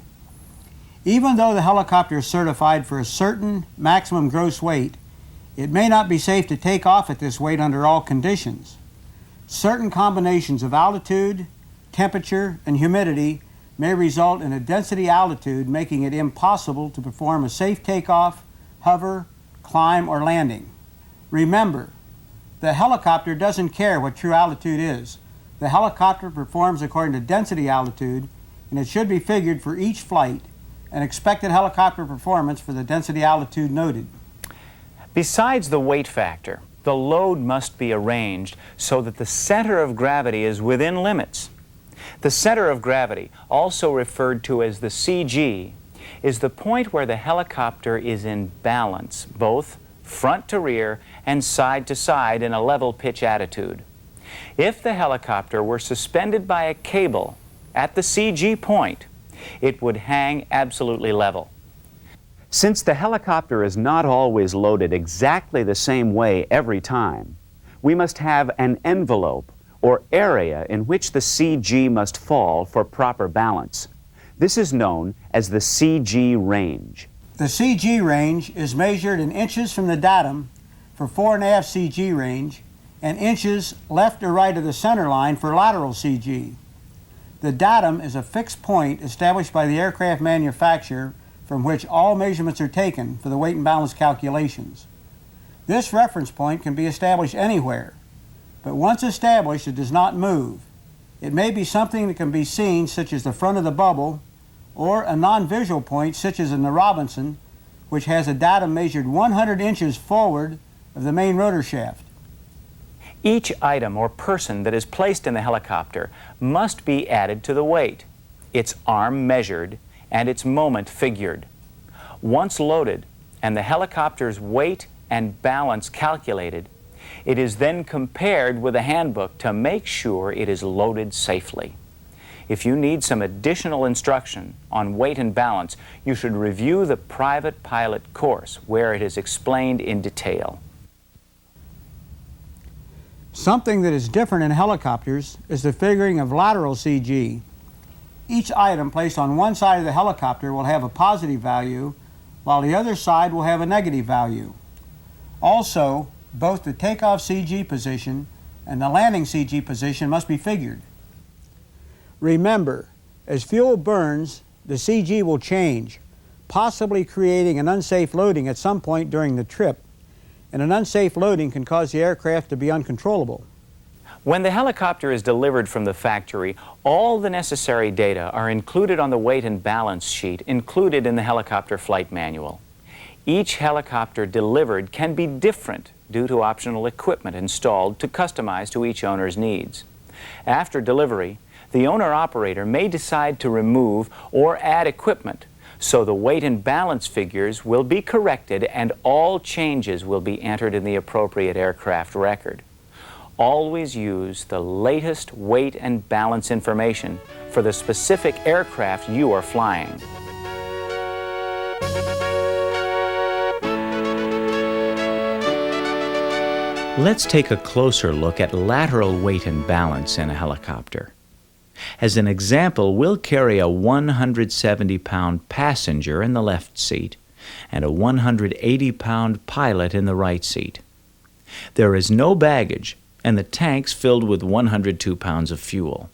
Even though the helicopter is certified for a certain maximum gross weight, it may not be safe to take off at this weight under all conditions. Certain combinations of altitude, temperature, and humidity may result in a density altitude, making it impossible to perform a safe takeoff, hover, climb, or landing. Remember, the helicopter doesn't care what true altitude is. The helicopter performs according to density altitude, and it should be figured for each flight, an expected helicopter performance for the density altitude noted. Besides the weight factor, the load must be arranged so that the center of gravity is within limits. The center of gravity, also referred to as the CG, is the point where the helicopter is in balance, both front to rear and side to side in a level pitch attitude. If the helicopter were suspended by a cable at the CG point, it would hang absolutely level. Since the helicopter is not always loaded exactly the same way every time, we must have an envelope or area in which the CG must fall for proper balance. This is known as the CG range. The CG range is measured in inches from the datum for 4.5 CG range and inches left or right of the center line for lateral CG. The datum is a fixed point established by the aircraft manufacturer from which all measurements are taken for the weight and balance calculations. This reference point can be established anywhere, but once established, it does not move. It may be something that can be seen, such as the front of the bubble, or a non-visual point, such as in the Robinson, which has a datum measured 100 inches forward of the main rotor shaft. Each item or person that is placed in the helicopter must be added to the weight, its arm measured, and its moment figured. Once loaded and the helicopter's weight and balance calculated, it is then compared with a handbook to make sure it is loaded safely. If you need some additional instruction on weight and balance, you should review the private pilot course where it is explained in detail. Something that is different in helicopters is the figuring of lateral CG. Each item placed on one side of the helicopter will have a positive value, while the other side will have a negative value. Also, both the takeoff CG position and the landing CG position must be figured. Remember, as fuel burns, the CG will change, possibly creating an unsafe loading at some point during the trip, and an unsafe loading can cause the aircraft to be uncontrollable. When the helicopter is delivered from the factory, all the necessary data are included on the weight and balance sheet included in the helicopter flight manual. Each helicopter delivered can be different due to optional equipment installed to customize to each owner's needs. After delivery, the owner-operator may decide to remove or add equipment, so the weight and balance figures will be corrected and all changes will be entered in the appropriate aircraft record. Always use the latest weight and balance information for the specific aircraft you are flying. Let's take a closer look at lateral weight and balance in a helicopter. As an example, we'll carry a 170-pound passenger in the left seat and a 180-pound pilot in the right seat. There is no baggage, and the tank's filled with 102 pounds of fuel.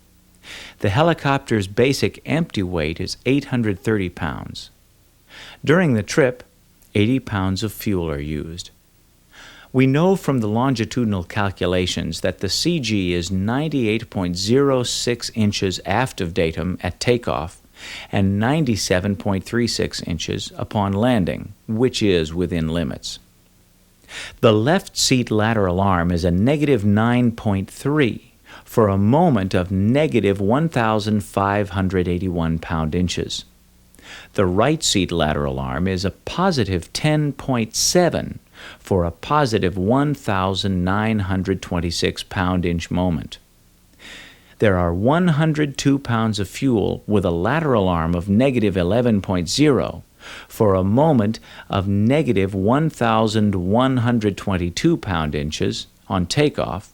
The helicopter's basic empty weight is 830 pounds. During the trip, 80 pounds of fuel are used. We know from the longitudinal calculations that the CG is 98.06 inches aft of datum at takeoff and 97.36 inches upon landing, which is within limits. The left seat lateral arm is a negative 9.3 for a moment of negative 1,581 pound-inches. The right seat lateral arm is a positive 10.7 for a positive 1,926 pound-inch moment. There are 102 pounds of fuel with a lateral arm of negative 11.0 for a moment of negative 1,122 pound-inches on takeoff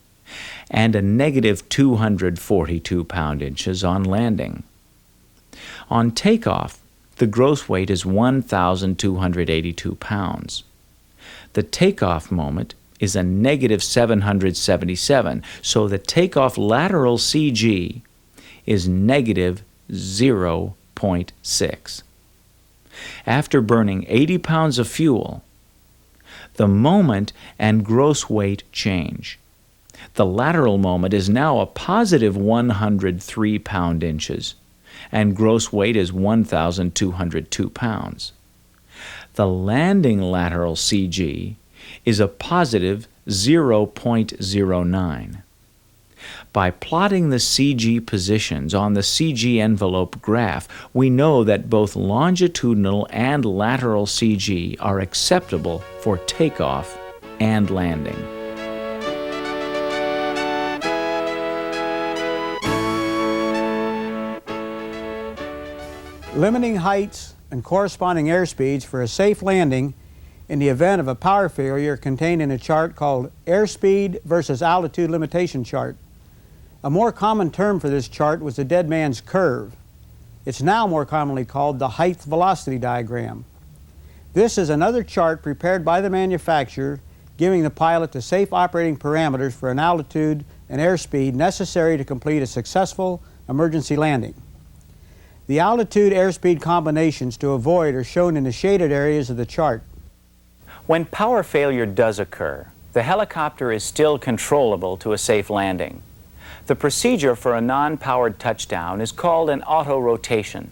and a negative 242 pound-inches on landing. On takeoff, the gross weight is 1,282 pounds. The takeoff moment is a negative 777, so the takeoff lateral CG is negative 0.6. After burning 80 pounds of fuel, the moment and gross weight change. The lateral moment is now a positive 103 pound-inches, and gross weight is 1,202 pounds. The landing lateral CG is a positive 0.09. By plotting the CG positions on the CG envelope graph, we know that both longitudinal and lateral CG are acceptable for takeoff and landing. Limiting heights and corresponding airspeeds for a safe landing in the event of a power failure contained in a chart called Airspeed versus Altitude Limitation Chart. A more common term for this chart was the dead man's curve. It's now more commonly called the height velocity diagram. This is another chart prepared by the manufacturer giving the pilot the safe operating parameters for an altitude and airspeed necessary to complete a successful emergency landing. The altitude-airspeed combinations to avoid are shown in the shaded areas of the chart. When power failure does occur, the helicopter is still controllable to a safe landing. The procedure for a non-powered touchdown is called an auto-rotation.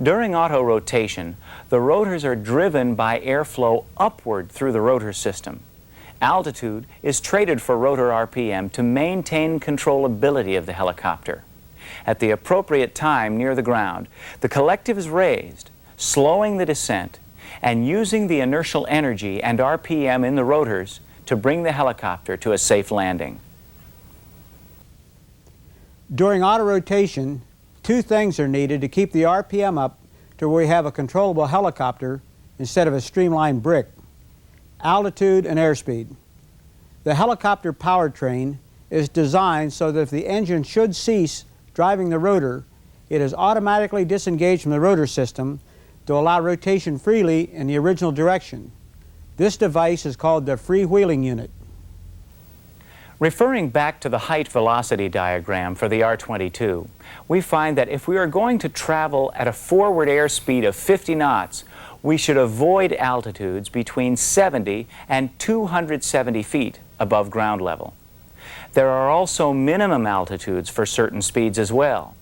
During auto-rotation, the rotors are driven by airflow upward through the rotor system. Altitude is traded for rotor RPM to maintain controllability of the helicopter. At the appropriate time near the ground, the collective is raised, slowing the descent and using the inertial energy and RPM in the rotors to bring the helicopter to a safe landing. During auto-rotation, two things are needed to keep the RPM up to where we have a controllable helicopter instead of a streamlined brick: altitude and airspeed. The helicopter powertrain is designed so that if the engine should cease driving the rotor, it is automatically disengaged from the rotor system to allow rotation freely in the original direction. This device is called the freewheeling unit. Referring back to the height velocity diagram for the R-22, we find that if we are going to travel at a forward airspeed of 50 knots, we should avoid altitudes between 70 and 270 feet above ground level. There are also minimum altitudes for certain speeds as well.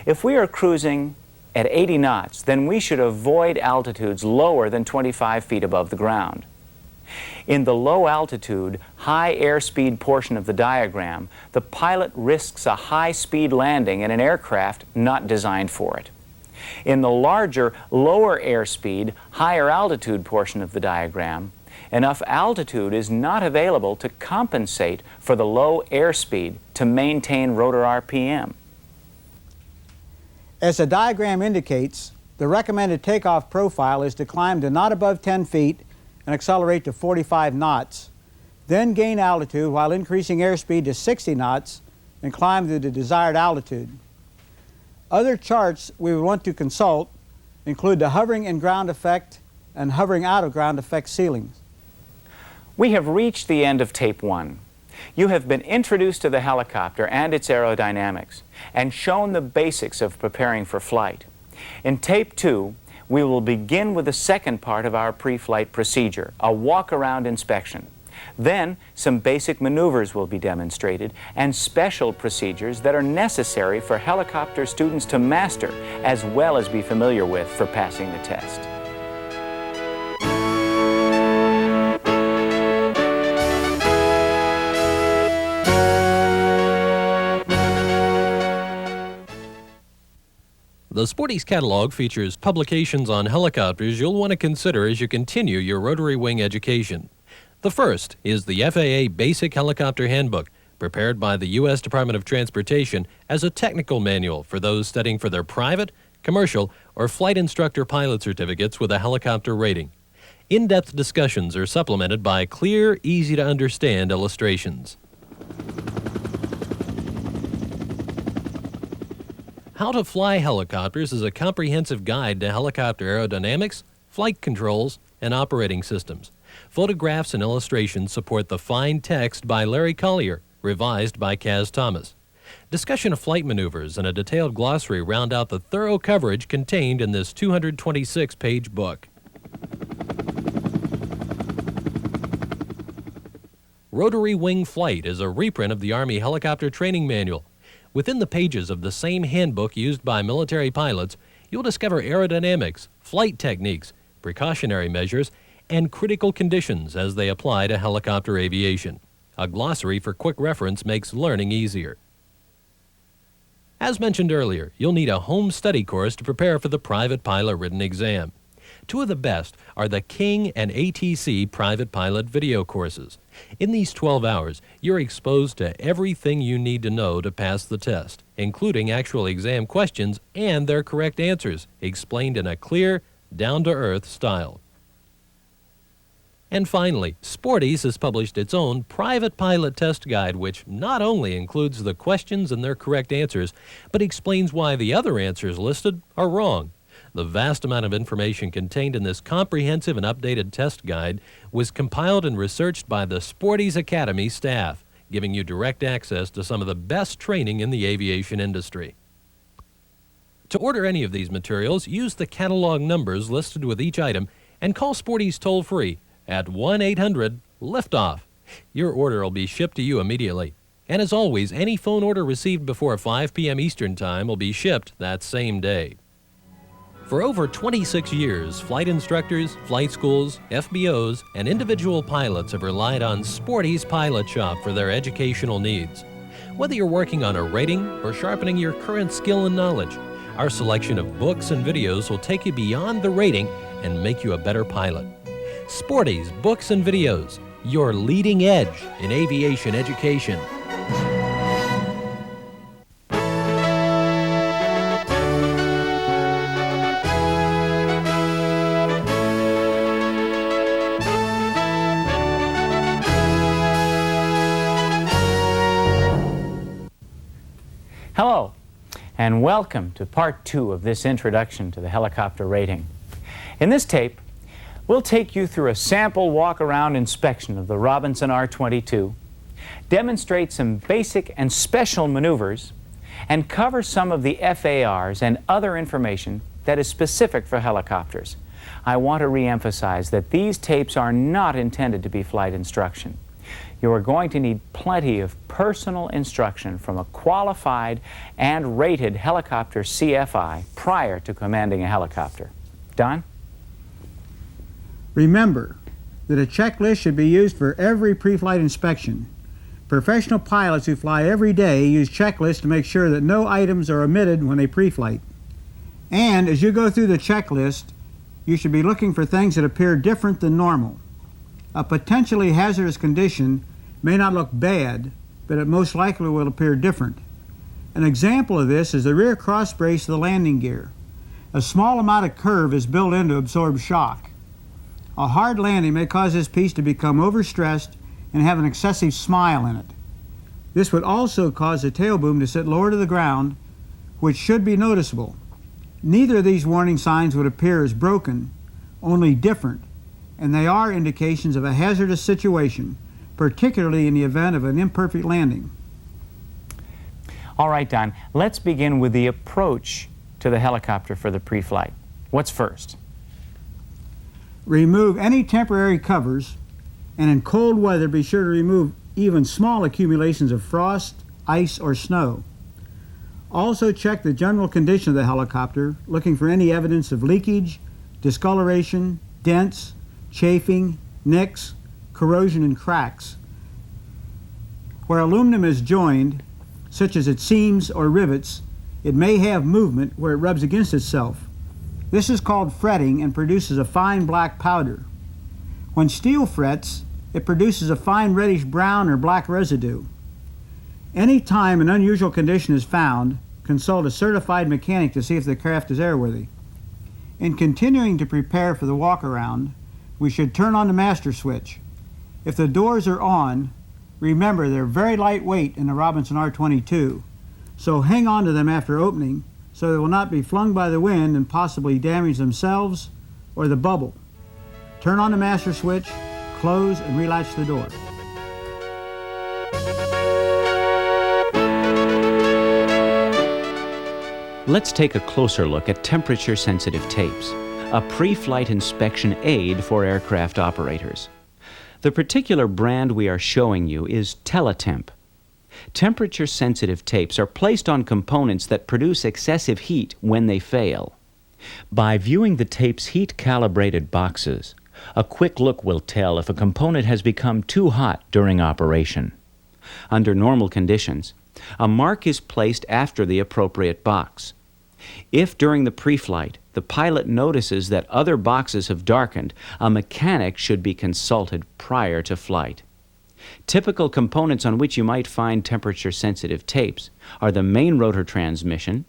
If we are cruising at 80 knots, then we should avoid altitudes lower than 25 feet above the ground. In the low altitude, high airspeed portion of the diagram, the pilot risks a high-speed landing in an aircraft not designed for it. In the larger, lower airspeed, higher altitude portion of the diagram, enough altitude is not available to compensate for the low airspeed to maintain rotor RPM. As the diagram indicates, the recommended takeoff profile is to climb to not above 10 feet and accelerate to 45 knots, then gain altitude while increasing airspeed to 60 knots and climb to the desired altitude. Other charts we would want to consult include the hovering in ground effect and hovering out of ground effect ceilings. We have reached the end of Tape 1. You have been introduced to the helicopter and its aerodynamics and shown the basics of preparing for flight. In Tape 2, we will begin with the second part of our pre-flight procedure, a walk-around inspection. Then, some basic maneuvers will be demonstrated and special procedures that are necessary for helicopter students to master as well as be familiar with for passing the test. The Sporty's catalog features publications on helicopters you'll want to consider as you continue your rotary wing education. The first is the FAA Basic Helicopter Handbook, prepared by the U.S. Department of Transportation as a technical manual for those studying for their private, commercial, or flight instructor pilot certificates with a helicopter rating. In-depth discussions are supplemented by clear, easy-to-understand illustrations. How to Fly Helicopters is a comprehensive guide to helicopter aerodynamics, flight controls, and operating systems. Photographs and illustrations support the fine text by Larry Collier, revised by Kaz Thomas. Discussion of flight maneuvers and a detailed glossary round out the thorough coverage contained in this 226-page book. Rotary Wing Flight is a reprint of the Army Helicopter Training Manual. Within the pages of the same handbook used by military pilots, you'll discover aerodynamics, flight techniques, precautionary measures, and critical conditions as they apply to helicopter aviation. A glossary for quick reference makes learning easier. As mentioned earlier, you'll need a home study course to prepare for the private pilot written exam. Two of the best are the King and ATC private pilot video courses. In these 12 hours, you're exposed to everything you need to know to pass the test, including actual exam questions and their correct answers, explained in a clear, down-to-earth style. And finally, Sporty's has published its own private pilot test guide, which not only includes the questions and their correct answers, but explains why the other answers listed are wrong. The vast amount of information contained in this comprehensive and updated test guide was compiled and researched by the Sporty's Academy staff, giving you direct access to some of the best training in the aviation industry. To order any of these materials, use the catalog numbers listed with each item and call Sporty's toll-free at 1-800-LIFTOFF. Your order will be shipped to you immediately. And as always, any phone order received before 5 p.m. Eastern Time will be shipped that same day. For over 26 years, flight instructors, flight schools, FBOs, and individual pilots have relied on Sporty's Pilot Shop for their educational needs. Whether you're working on a rating or sharpening your current skill and knowledge, our selection of books and videos will take you beyond the rating and make you a better pilot. Sporty's Books and Videos, your leading edge in aviation education. Hello, and welcome to part 2 of this introduction to the helicopter rating. In this tape, we'll take you through a sample walk-around inspection of the Robinson R-22, demonstrate some basic and special maneuvers, and cover some of the FARs and other information that is specific for helicopters. I want to re-emphasize that these tapes are not intended to be flight instruction. You are going to need plenty of personal instruction from a qualified and rated helicopter CFI prior to commanding a helicopter. Don? Remember that a checklist should be used for every pre-flight inspection. Professional pilots who fly every day use checklists to make sure that no items are omitted when they pre-flight. And as you go through the checklist, you should be looking for things that appear different than normal. A potentially hazardous condition may not look bad, but it most likely will appear different. An example of this is the rear cross brace of the landing gear. A small amount of curve is built in to absorb shock. A hard landing may cause this piece to become overstressed and have an excessive smile in it. This would also cause the tail boom to sit lower to the ground, which should be noticeable. Neither of these warning signs would appear as broken, only different, and they are indications of a hazardous situation, particularly in the event of an imperfect landing. All right, Don, let's begin with the approach to the helicopter for the pre-flight. What's first? Remove any temporary covers And in cold weather, be sure to remove even small accumulations of frost, ice, or snow. Also check the general condition of the helicopter, looking for any evidence of leakage, discoloration, dents, chafing, nicks, corrosion, and cracks. Where aluminum is joined, such as at seams or rivets, it may have movement where it rubs against itself. This is called fretting and produces a fine black powder. When steel frets, it produces a fine reddish brown or black residue. Any time an unusual condition is found, consult a certified mechanic to see if the craft is airworthy. In continuing to prepare for the walk-around, we should turn on the master switch. If the doors are on, remember they're very lightweight in the Robinson R22, so hang on to them after opening so they will not be flung by the wind and possibly damage themselves or the bubble. Turn on the master switch, close and relatch the door. Let's take a closer look at temperature-sensitive tapes, a pre-flight inspection aid for aircraft operators. The particular brand we are showing you is Teletemp. Temperature-sensitive tapes are placed on components that produce excessive heat when they fail. By viewing the tape's heat-calibrated boxes, a quick look will tell if a component has become too hot during operation. Under normal conditions, a mark is placed after the appropriate box. If during the pre-flight the pilot notices that other boxes have darkened, a mechanic should be consulted prior to flight. Typical components on which you might find temperature-sensitive tapes are the main rotor transmission,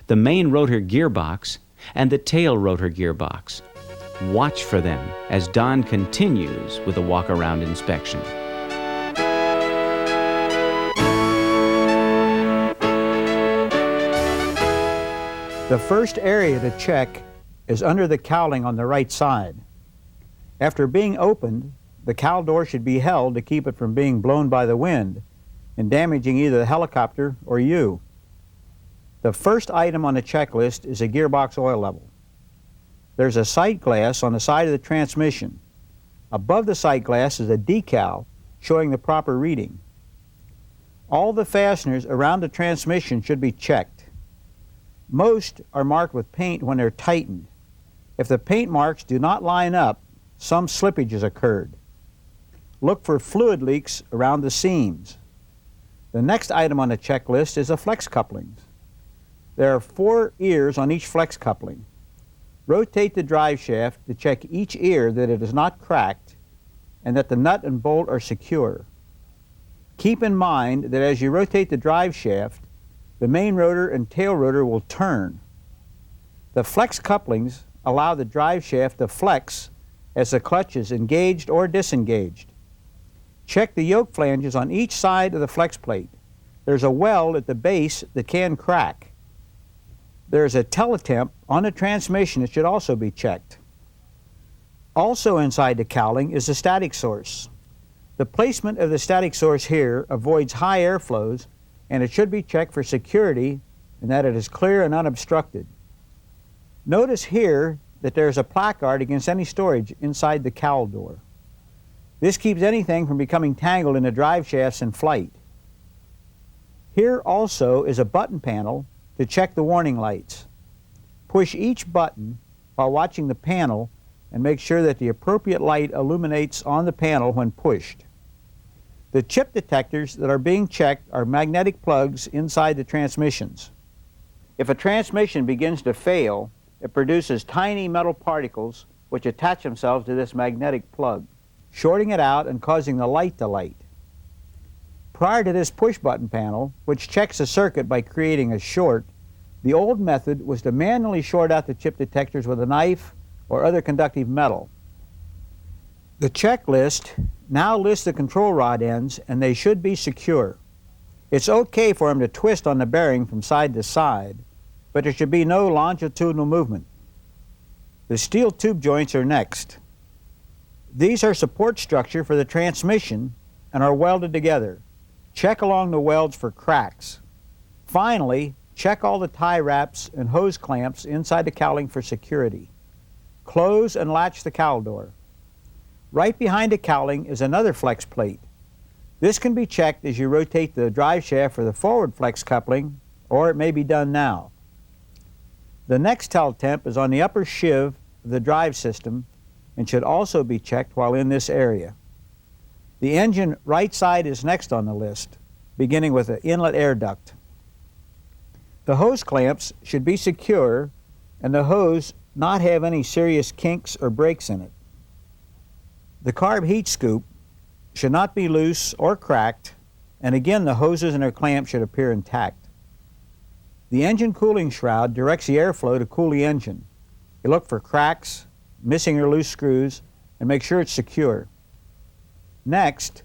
the main rotor gearbox, and the tail rotor gearbox. Watch for them as Don continues with a walk-around inspection. The first area to check is under the cowling on the right side. After being opened, the cowl door should be held to keep it from being blown by the wind and damaging either the helicopter or you. The first item on the checklist is a gearbox oil level. There's a sight glass on the side of the transmission. Above the sight glass is a decal showing the proper reading. All the fasteners around the transmission should be checked. Most are marked with paint when they're tightened. If the paint marks do not line up, some slippage has occurred. Look for fluid leaks around the seams. The next item on the checklist is the flex couplings. There are 4 ears on each flex coupling. Rotate the drive shaft to check each ear that it is not cracked and that the nut and bolt are secure. Keep in mind that as you rotate the drive shaft, the main rotor and tail rotor will turn. The flex couplings allow the drive shaft to flex as the clutch is engaged or disengaged. Check the yoke flanges on each side of the flex plate. There's a weld at the base that can crack. There's a teletemp on the transmission that should also be checked. Also inside the cowling is the static source. The placement of the static source here avoids high airflows, and it should be checked for security and that it is clear and unobstructed. Notice here that there's a placard against any storage inside the cowl door. This keeps anything from becoming tangled in the drive shafts in flight. Here also is a button panel to check the warning lights. Push each button while watching the panel and make sure that the appropriate light illuminates on the panel when pushed. The chip detectors that are being checked are magnetic plugs inside the transmissions. If a transmission begins to fail, it produces tiny metal particles which attach themselves to this magnetic plug, shorting it out and causing the light to light. Prior to this push button panel, which checks the circuit by creating a short, the old method was to manually short out the chip detectors with a knife or other conductive metal. The checklist now lists the control rod ends, and they should be secure. It's okay for them to twist on the bearing from side to side, but there should be no longitudinal movement. The steel tube joints are next. These are support structure for the transmission and are welded together. Check along the welds for cracks. Finally, check all the tie wraps and hose clamps inside the cowling for security. Close and latch the cowl door. Right behind the cowling is another flex plate. This can be checked as you rotate the drive shaft for the forward flex coupling, or it may be done now. The next teletemp is on the upper sheave of the drive system and should also be checked while in this area. The engine right side is next on the list, beginning with the inlet air duct. The hose clamps should be secure and the hose not have any serious kinks or breaks in it. The carb heat scoop should not be loose or cracked, and again the hoses and their clamps should appear intact. The engine cooling shroud directs the airflow to cool the engine. You look for cracks, missing or loose screws, and make sure it's secure. Next,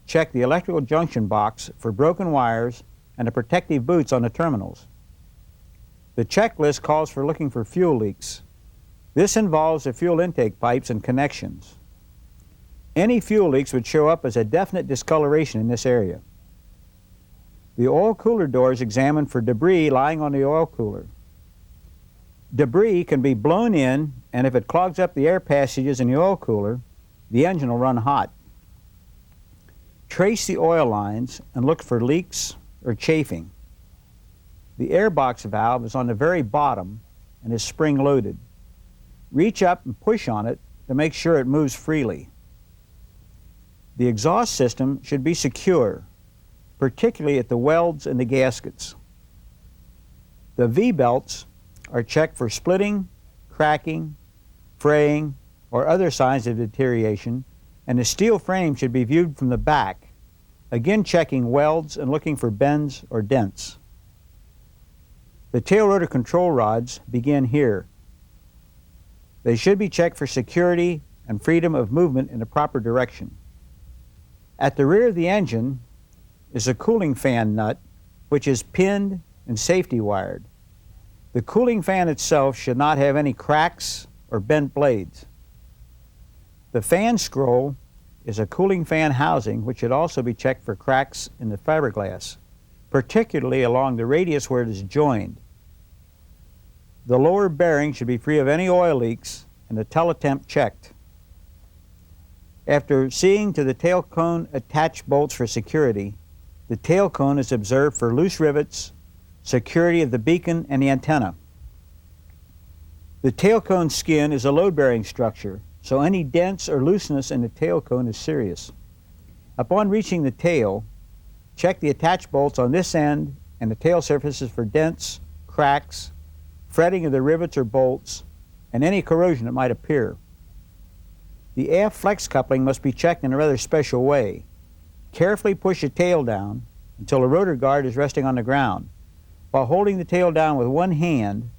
check the electrical junction box for broken wires and the protective boots on the terminals. The checklist calls for looking for fuel leaks. This involves the fuel intake pipes and connections. Any fuel leaks would show up as a definite discoloration in this area. The oil cooler door is examined for debris lying on the oil cooler. Debris can be blown in, and if it clogs up the air passages in the oil cooler, the engine will run hot. Trace the oil lines and look for leaks or chafing. The airbox valve is on the very bottom and is spring-loaded. Reach up and push on it to make sure it moves freely. The exhaust system should be secure, particularly at the welds and the gaskets. The V-belts are checked for splitting, cracking, fraying, or other signs of deterioration, and the steel frame should be viewed from the back, again checking welds and looking for bends or dents. The tail rotor control rods begin here. They should be checked for security and freedom of movement in the proper direction. At the rear of the engine is a cooling fan nut, which is pinned and safety wired. The cooling fan itself should not have any cracks or bent blades. The fan scroll is a cooling fan housing, which should also be checked for cracks in the fiberglass, particularly along the radius where it is joined. The lower bearing should be free of any oil leaks and the teletemp checked. After seeing to the tail cone attach bolts for security, the tail cone is observed for loose rivets, security of the beacon and the antenna. The tail cone skin is a load-bearing structure, so any dents or looseness in the tail cone is serious. Upon reaching the tail, check the attach bolts on this end and the tail surfaces for dents, cracks, fretting of the rivets or bolts, and any corrosion that might appear. The aft flex coupling must be checked in a rather special way. Carefully push the tail down until the rotor guard is resting on the ground. While holding the tail down with one hand,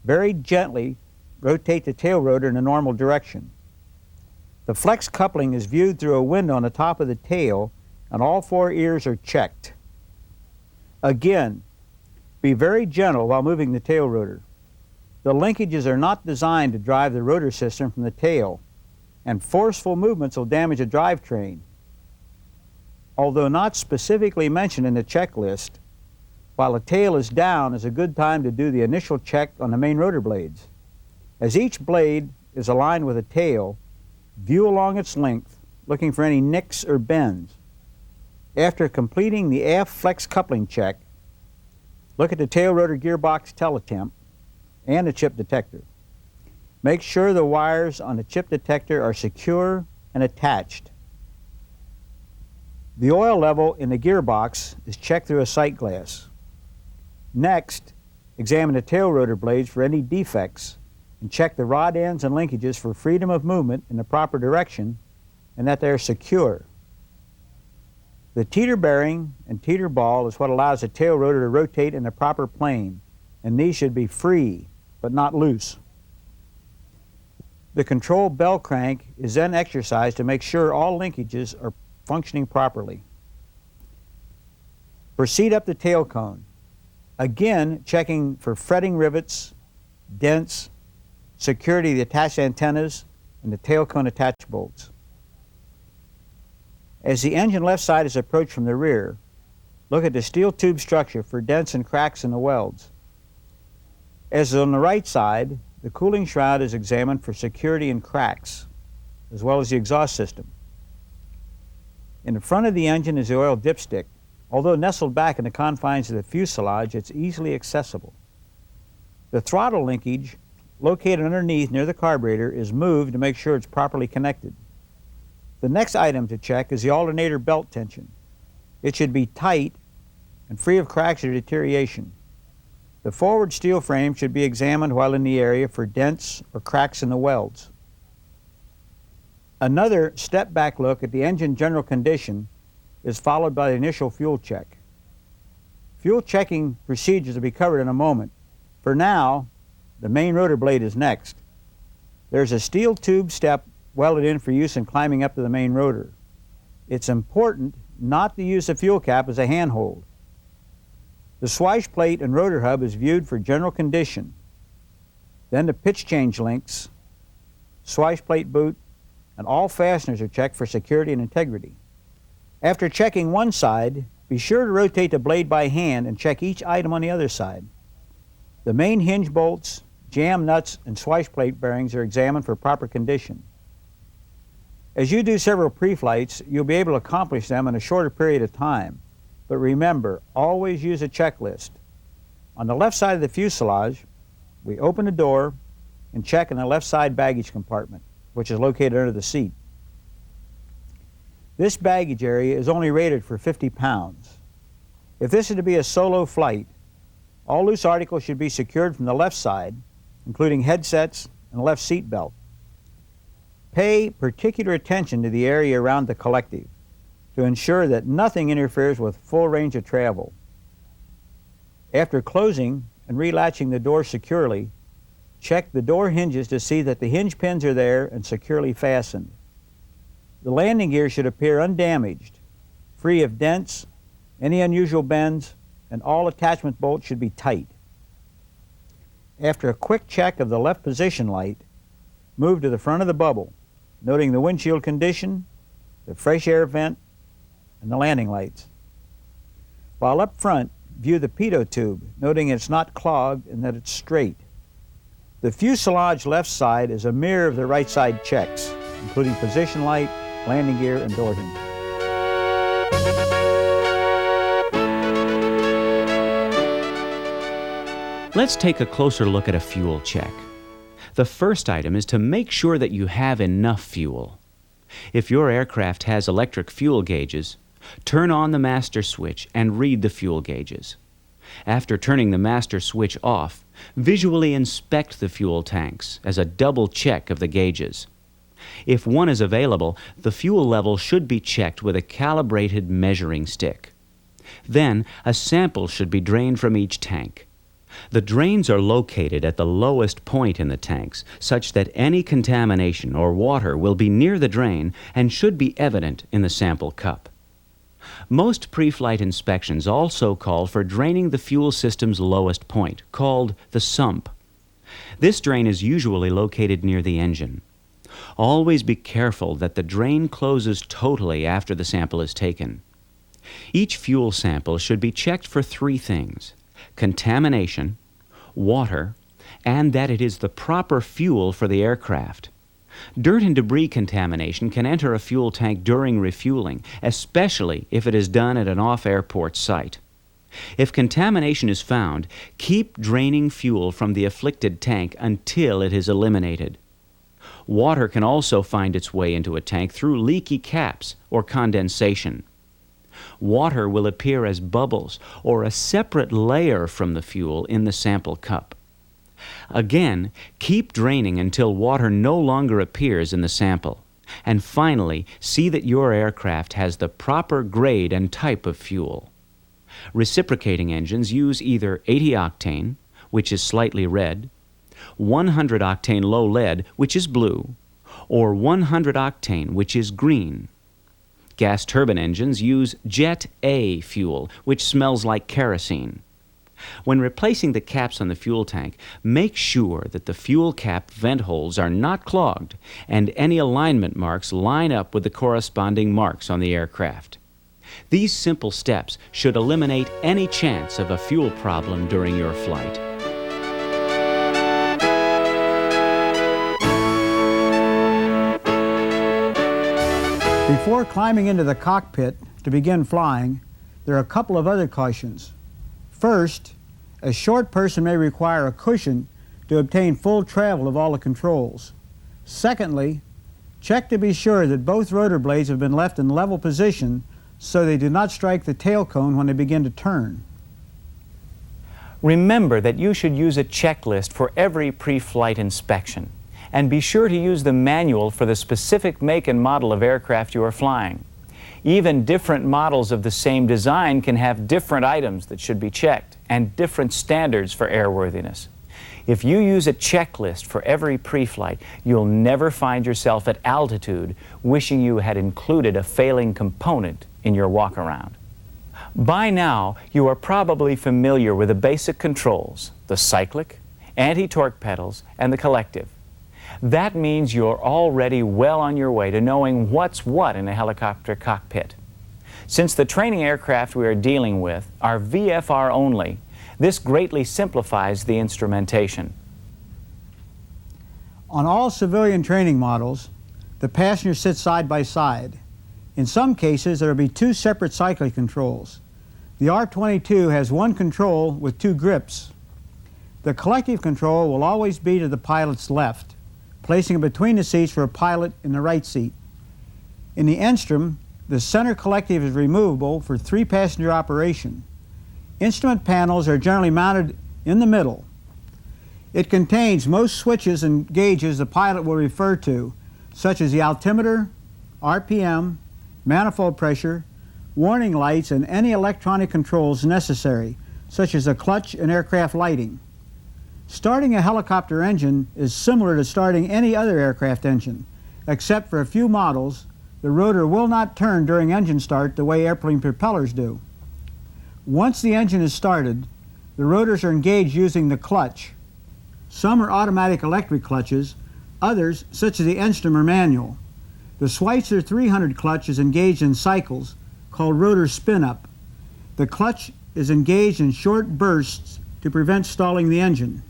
very gently rotate the tail rotor in a normal direction. The flex coupling is viewed through a window on the top of the tail, and all four ears are checked. Again, be very gentle while moving the tail rotor. The linkages are not designed to drive the rotor system from the tail, and forceful movements will damage a drivetrain. Although not specifically mentioned in the checklist, while the tail is down is a good time to do the initial check on the main rotor blades. As each blade is aligned with the tail, view along its length, looking for any nicks or bends. After completing the aft flex coupling check, look at the tail rotor gearbox teletemp and the chip detector. Make sure the wires on the chip detector are secure and attached. The oil level in the gearbox is checked through a sight glass. Next, examine the tail rotor blades for any defects and check the rod ends and linkages for freedom of movement in the proper direction and that they are secure. The teeter bearing and teeter ball is what allows the tail rotor to rotate in the proper plane, and these should be free but not loose. The control bell crank is then exercised to make sure all linkages are functioning properly. Proceed up the tail cone, again checking for fretting rivets, dents, security of the attached antennas, and the tail cone attach bolts. As the engine left side is approached from the rear, look at the steel tube structure for dents and cracks in the welds. As on the right side, the cooling shroud is examined for security and cracks. as well as the exhaust system. In the front of the engine is the oil dipstick. Although nestled back in the confines of the fuselage, it's easily accessible. The throttle linkage, located underneath near the carburetor, is moved to make sure it's properly connected. The next item to check is the alternator belt tension. It should be tight and free of cracks or deterioration. The forward steel frame should be examined while in the area for dents or cracks in the welds. Another step-back look at the engine general condition is followed by the initial fuel check. Fuel checking procedures will be covered in a moment. For now, the main rotor blade is next. There's a steel tube step welded in for use in climbing up to the main rotor. It's important not to use the fuel cap as a handhold. The swash plate and rotor hub is viewed for general condition. Then the pitch change links, swash plate boot, and all fasteners are checked for security and integrity. After checking one side, be sure to rotate the blade by hand and check each item on the other side. The main hinge bolts, jam nuts, and swash plate bearings are examined for proper condition. As you do several pre-flights, you'll be able to accomplish them in a shorter period of time. But remember, always use a checklist. On the left side of the fuselage, we open the door and check in the left side baggage compartment, which is located under the seat. This baggage area is only rated for 50 pounds. If this is to be a solo flight, all loose articles should be secured from the left side, including headsets and left seat belt. Pay particular attention to the area around the collective to ensure that nothing interferes with full range of travel. After closing and relatching the door securely, check the door hinges to see that the hinge pins are there and securely fastened. The landing gear should appear undamaged, free of dents, any unusual bends, and all attachment bolts should be tight. After a quick check of the left position light, move to the front of the bubble, noting the windshield condition, the fresh air vent, and the landing lights. While up front, view the pitot tube, noting it's not clogged and that it's straight. The fuselage left side is a mirror of the right side checks, including position light, landing gear, and door hinge. Let's take a closer look at a fuel check. The first item is to make sure that you have enough fuel. If your aircraft has electric fuel gauges, turn on the master switch and read the fuel gauges. After turning the master switch off, visually inspect the fuel tanks as a double check of the gauges. If one is available, the fuel level should be checked with a calibrated measuring stick. Then, a sample should be drained from each tank. The drains are located at the lowest point in the tanks, such that any contamination or water will be near the drain and should be evident in the sample cup. Most pre-flight inspections also call for draining the fuel system's lowest point, called the sump. This drain is usually located near the engine. Always be careful that the drain closes totally after the sample is taken. Each fuel sample should be checked for three things: contamination, water, and that it is the proper fuel for the aircraft. Dirt and debris contamination can enter a fuel tank during refueling, especially if it is done at an off-airport site. If contamination is found, keep draining fuel from the afflicted tank until it is eliminated. Water can also find its way into a tank through leaky caps or condensation. Water will appear as bubbles or a separate layer from the fuel in the sample cup. Again, keep draining until water no longer appears in the sample. And finally, see that your aircraft has the proper grade and type of fuel. Reciprocating engines use either 80 octane, which is slightly red, 100 octane low lead, which is blue, or 100 octane, which is green. Gas turbine engines use Jet A fuel, which smells like kerosene. When replacing the caps on the fuel tank, make sure that the fuel cap vent holes are not clogged and any alignment marks line up with the corresponding marks on the aircraft. These simple steps should eliminate any chance of a fuel problem during your flight. Before climbing into the cockpit to begin flying, there are a couple of other cautions. First, a short person may require a cushion to obtain full travel of all the controls. Secondly, check to be sure that both rotor blades have been left in level position so they do not strike the tail cone when they begin to turn. Remember that you should use a checklist for every pre-flight inspection, and be sure to use the manual for the specific make and model of aircraft you are flying. Even different models of the same design can have different items that should be checked and different standards for airworthiness. If you use a checklist for every pre-flight, you'll never find yourself at altitude wishing you had included a failing component in your walk-around. By now, you are probably familiar with the basic controls, the cyclic, anti-torque pedals, and the collective. That means you're already well on your way to knowing what's what in a helicopter cockpit. Since the training aircraft we are dealing with are VFR only, this greatly simplifies the instrumentation. On all civilian training models, the passengers sit side by side. In some cases, there will be two separate cyclic controls. The R-22 has one control with two grips. The collective control will always be to the pilot's left, placing it between the seats for a pilot in the right seat. In the Enstrom, the center collective is removable for three-passenger operation. Instrument panels are generally mounted in the middle. It contains most switches and gauges the pilot will refer to, such as the altimeter, RPM, manifold pressure, warning lights, and any electronic controls necessary, such as the clutch and aircraft lighting. Starting a helicopter engine is similar to starting any other aircraft engine, except for a few models. The rotor will not turn during engine start the way airplane propellers do. Once the engine is started, the rotors are engaged using the clutch. Some are automatic electric clutches, others, such as the Enstrom, are manual. The Schweitzer 300 clutch is engaged in cycles, called rotor spin-up. The clutch is engaged in short bursts to prevent stalling the engine.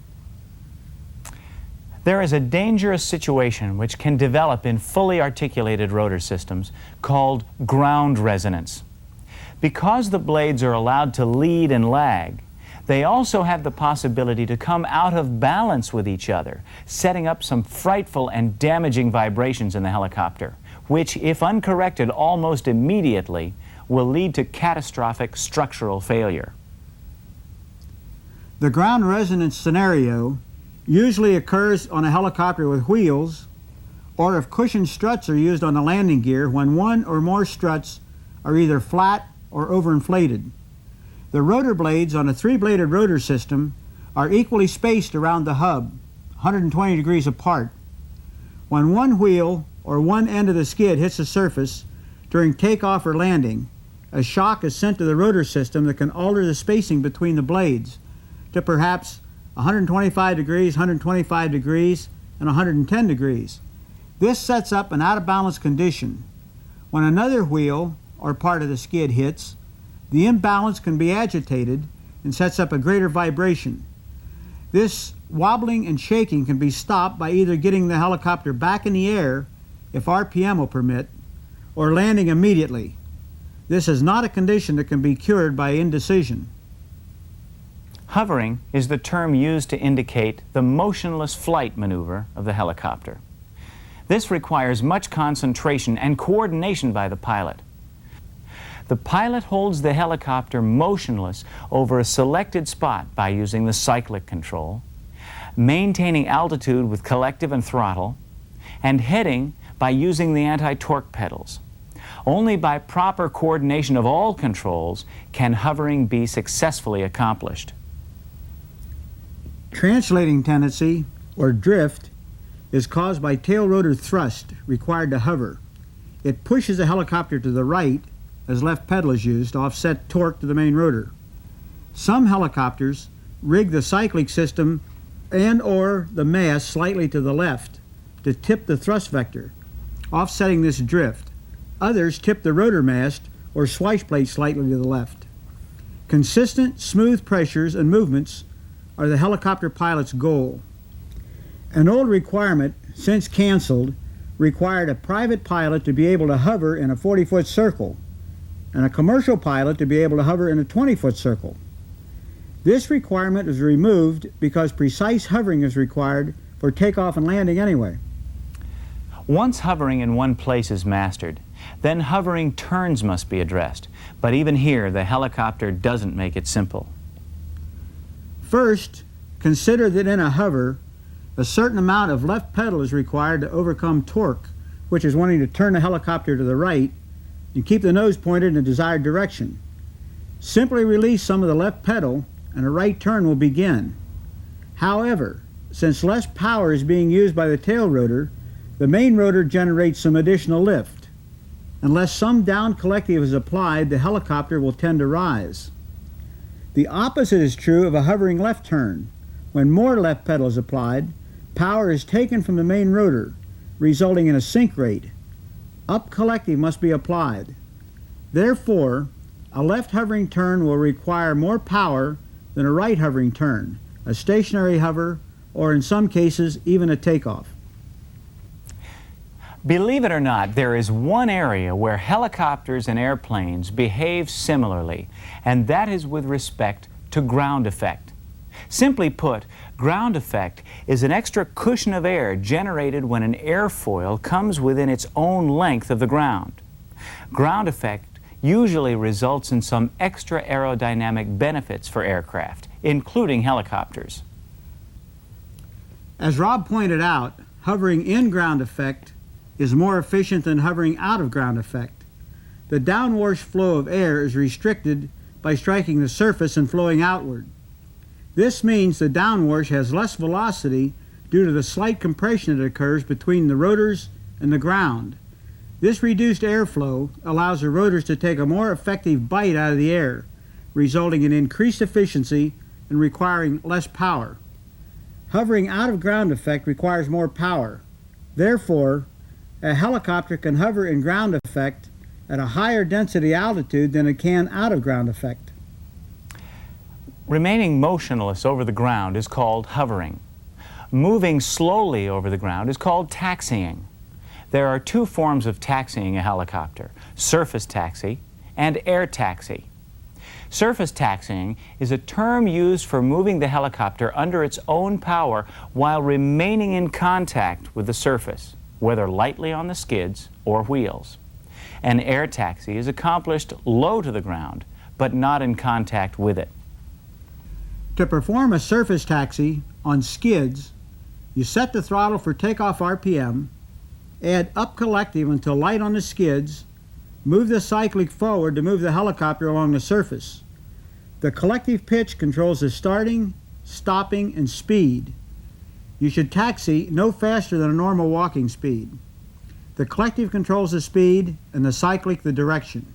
There is a dangerous situation which can develop in fully articulated rotor systems called ground resonance. Because the blades are allowed to lead and lag, they also have the possibility to come out of balance with each other, setting up some frightful and damaging vibrations in the helicopter, which, if uncorrected almost immediately, will lead to catastrophic structural failure. The ground resonance scenario usually occurs on a helicopter with wheels, or if cushion struts are used on the landing gear when one or more struts are either flat or overinflated. The rotor blades on a three-bladed rotor system are equally spaced around the hub, 120 degrees apart. When one wheel or one end of the skid hits the surface during takeoff or landing, a shock is sent to the rotor system that can alter the spacing between the blades to perhaps 125 degrees, 125 degrees, and 110 degrees. This sets up an out-of-balance condition. When another wheel or part of the skid hits, the imbalance can be agitated and sets up a greater vibration. This wobbling and shaking can be stopped by either getting the helicopter back in the air, if RPM will permit, or landing immediately. This is not a condition that can be cured by indecision. Hovering is the term used to indicate the motionless flight maneuver of the helicopter. This requires much concentration and coordination by the pilot. The pilot holds the helicopter motionless over a selected spot by using the cyclic control, maintaining altitude with collective and throttle, and heading by using the anti-torque pedals. Only by proper coordination of all controls can hovering be successfully accomplished. Translating tendency, or drift, is caused by tail rotor thrust required to hover. It pushes the helicopter to the right as left pedal is used to offset torque to the main rotor. Some helicopters rig the cyclic system and or the mast slightly to the left to tip the thrust vector, offsetting this drift. Others tip the rotor mast or swipe plate slightly to the left. Consistent, smooth pressures and movements are the helicopter pilot's goal. An old requirement, since canceled, required a private pilot to be able to hover in a 40-foot circle and a commercial pilot to be able to hover in a 20-foot circle. This requirement is removed because precise hovering is required for takeoff and landing anyway. Once hovering in one place is mastered, then hovering turns must be addressed. But even here, the helicopter doesn't make it simple. First, consider that in a hover, a certain amount of left pedal is required to overcome torque, which is wanting to turn the helicopter to the right and keep the nose pointed in the desired direction. Simply release some of the left pedal and a right turn will begin. However, since less power is being used by the tail rotor, the main rotor generates some additional lift. Unless some down collective is applied, the helicopter will tend to rise. The opposite is true of a hovering left turn. When more left pedal is applied, power is taken from the main rotor, resulting in a sink rate. Up collective must be applied. Therefore, a left hovering turn will require more power than a right hovering turn, a stationary hover, or in some cases, even a takeoff. Believe it or not, there is one area where helicopters and airplanes behave similarly, and that is with respect to ground effect. Simply put, ground effect is an extra cushion of air generated when an airfoil comes within its own length of the ground. Ground effect usually results in some extra aerodynamic benefits for aircraft, including helicopters. As Rob pointed out, hovering in ground effect is more efficient than hovering out of ground effect. The downwash flow of air is restricted by striking the surface and flowing outward. This means the downwash has less velocity due to the slight compression that occurs between the rotors and the ground. This reduced airflow allows the rotors to take a more effective bite out of the air, resulting in increased efficiency and requiring less power. Hovering out of ground effect requires more power. Therefore, a helicopter can hover in ground effect at a higher density altitude than it can out of ground effect. Remaining motionless over the ground is called hovering. Moving slowly over the ground is called taxiing. There are two forms of taxiing a helicopter: surface taxi and air taxi. Surface taxiing is a term used for moving the helicopter under its own power while remaining in contact with the surface, whether lightly on the skids or wheels. An air taxi is accomplished low to the ground, but not in contact with it. To perform a surface taxi on skids, you set the throttle for takeoff RPM, add up collective until light on the skids, move the cyclic forward to move the helicopter along the surface. The collective pitch controls the starting, stopping, and speed. You should taxi no faster than a normal walking speed. The collective controls the speed and the cyclic the direction.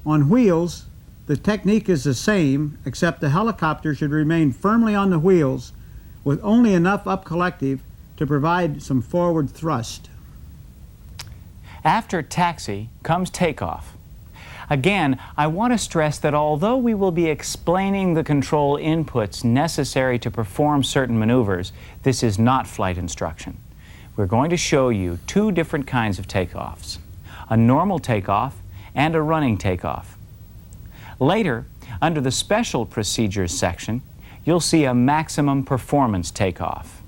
On wheels, the technique is the same, except the helicopter should remain firmly on the wheels with only enough up collective to provide some forward thrust. After taxi comes takeoff. Again, I want to stress that although we will be explaining the control inputs necessary to perform certain maneuvers, this is not flight instruction. We're going to show you two different kinds of takeoffs: a normal takeoff and a running takeoff. Later, under the Special Procedures section, you'll see a maximum performance takeoff.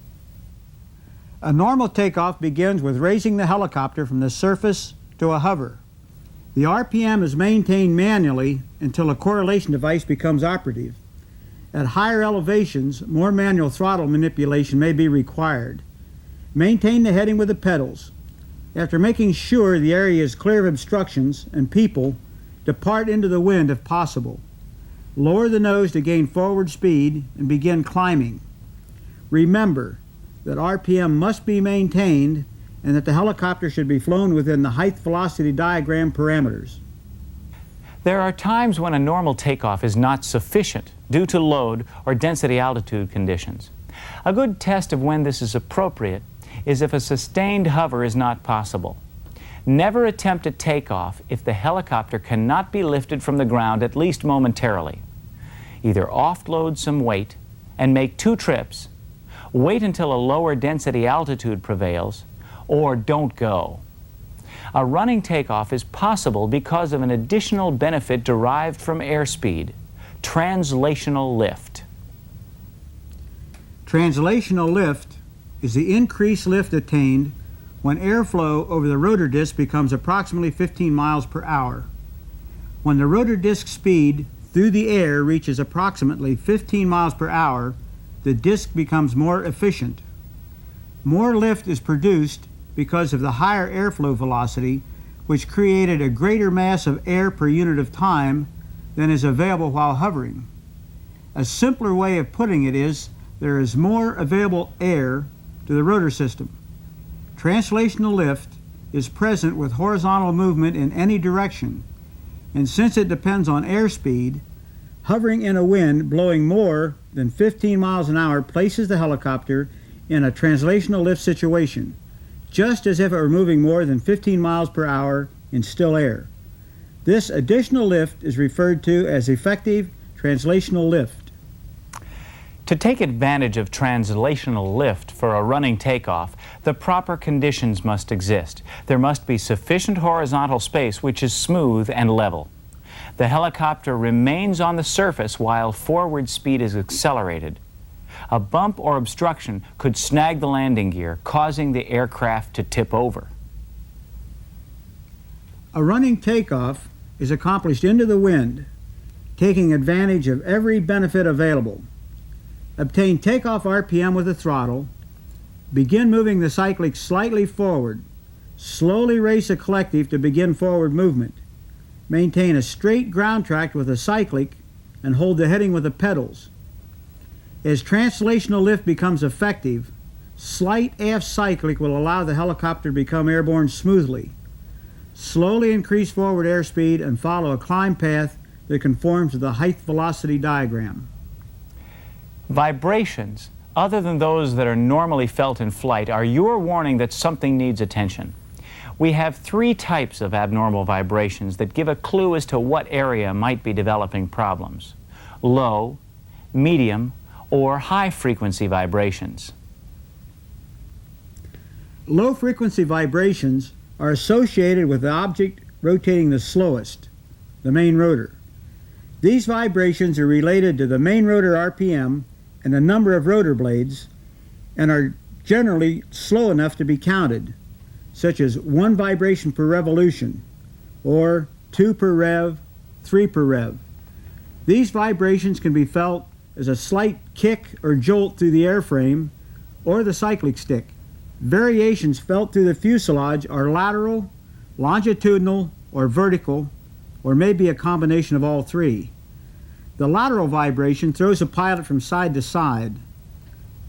A normal takeoff begins with raising the helicopter from the surface to a hover. The RPM is maintained manually until a correlation device becomes operative. At higher elevations, more manual throttle manipulation may be required. Maintain the heading with the pedals. After making sure the area is clear of obstructions and people, depart into the wind if possible. Lower the nose to gain forward speed and begin climbing. Remember that RPM must be maintained and that the helicopter should be flown within the height velocity diagram parameters. There are times when a normal takeoff is not sufficient due to load or density altitude conditions. A good test of when this is appropriate is if a sustained hover is not possible. Never attempt a takeoff if the helicopter cannot be lifted from the ground at least momentarily. Either offload some weight and make 2 trips, wait until a lower density altitude prevails, or don't go. A running takeoff is possible because of an additional benefit derived from airspeed: translational lift. Translational lift is the increased lift attained when airflow over the rotor disc becomes approximately 15 miles per hour. When the rotor disc speed through the air reaches approximately 15 miles per hour, the disc becomes more efficient. More lift is produced because of the higher airflow velocity, which created a greater mass of air per unit of time than is available while hovering. A simpler way of putting it is there is more available air to the rotor system. Translational lift is present with horizontal movement in any direction, and since it depends on airspeed, hovering in a wind blowing more than 15 miles an hour places the helicopter in a translational lift situation, just as if it were moving more than 15 miles per hour in still air. This additional lift is referred to as effective translational lift. To take advantage of translational lift for a running takeoff, the proper conditions must exist. There must be sufficient horizontal space which is smooth and level. The helicopter remains on the surface while forward speed is accelerated. A bump or obstruction could snag the landing gear, causing the aircraft to tip over. A running takeoff is accomplished into the wind, taking advantage of every benefit available. Obtain takeoff RPM with the throttle, begin moving the cyclic slightly forward, slowly race a collective to begin forward movement, maintain a straight ground track with the cyclic, and hold the heading with the pedals. As translational lift becomes effective, slight aft cyclic will allow the helicopter to become airborne smoothly. Slowly increase forward airspeed and follow a climb path that conforms to the height velocity diagram. Vibrations, other than those that are normally felt in flight, are your warning that something needs attention. We have 3 types of abnormal vibrations that give a clue as to what area might be developing problems: low, medium, or high frequency vibrations. Low frequency vibrations are associated with the object rotating the slowest, the main rotor. These vibrations are related to the main rotor RPM and the number of rotor blades, and are generally slow enough to be counted, such as 1 vibration per revolution, or 2 per rev, 3 per rev. These vibrations can be felt as a slight kick or jolt through the airframe or the cyclic stick. Variations felt through the fuselage are lateral, longitudinal, or vertical, or maybe a combination of all 3. The lateral vibration throws a pilot from side to side.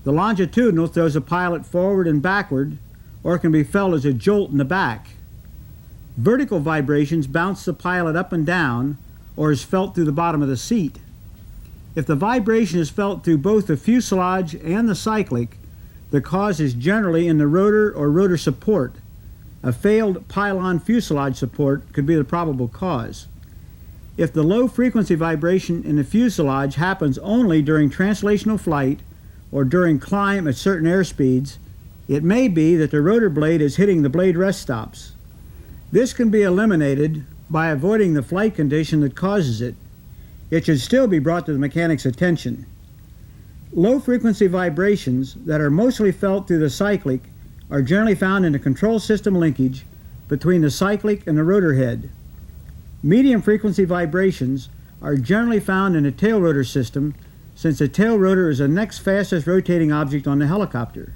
The longitudinal throws a pilot forward and backward, or can be felt as a jolt in the back. Vertical vibrations bounce the pilot up and down, or is felt through the bottom of the seat. If the vibration is felt through both the fuselage and the cyclic, the cause is generally in the rotor or rotor support. A failed pylon fuselage support could be the probable cause. If the low frequency vibration in the fuselage happens only during translational flight or during climb at certain airspeeds, it may be that the rotor blade is hitting the blade rest stops. This can be eliminated by avoiding the flight condition that causes it. It should still be brought to the mechanic's attention. Low frequency vibrations that are mostly felt through the cyclic are generally found in the control system linkage between the cyclic and the rotor head. Medium frequency vibrations are generally found in the tail rotor system, since the tail rotor is the next fastest rotating object on the helicopter.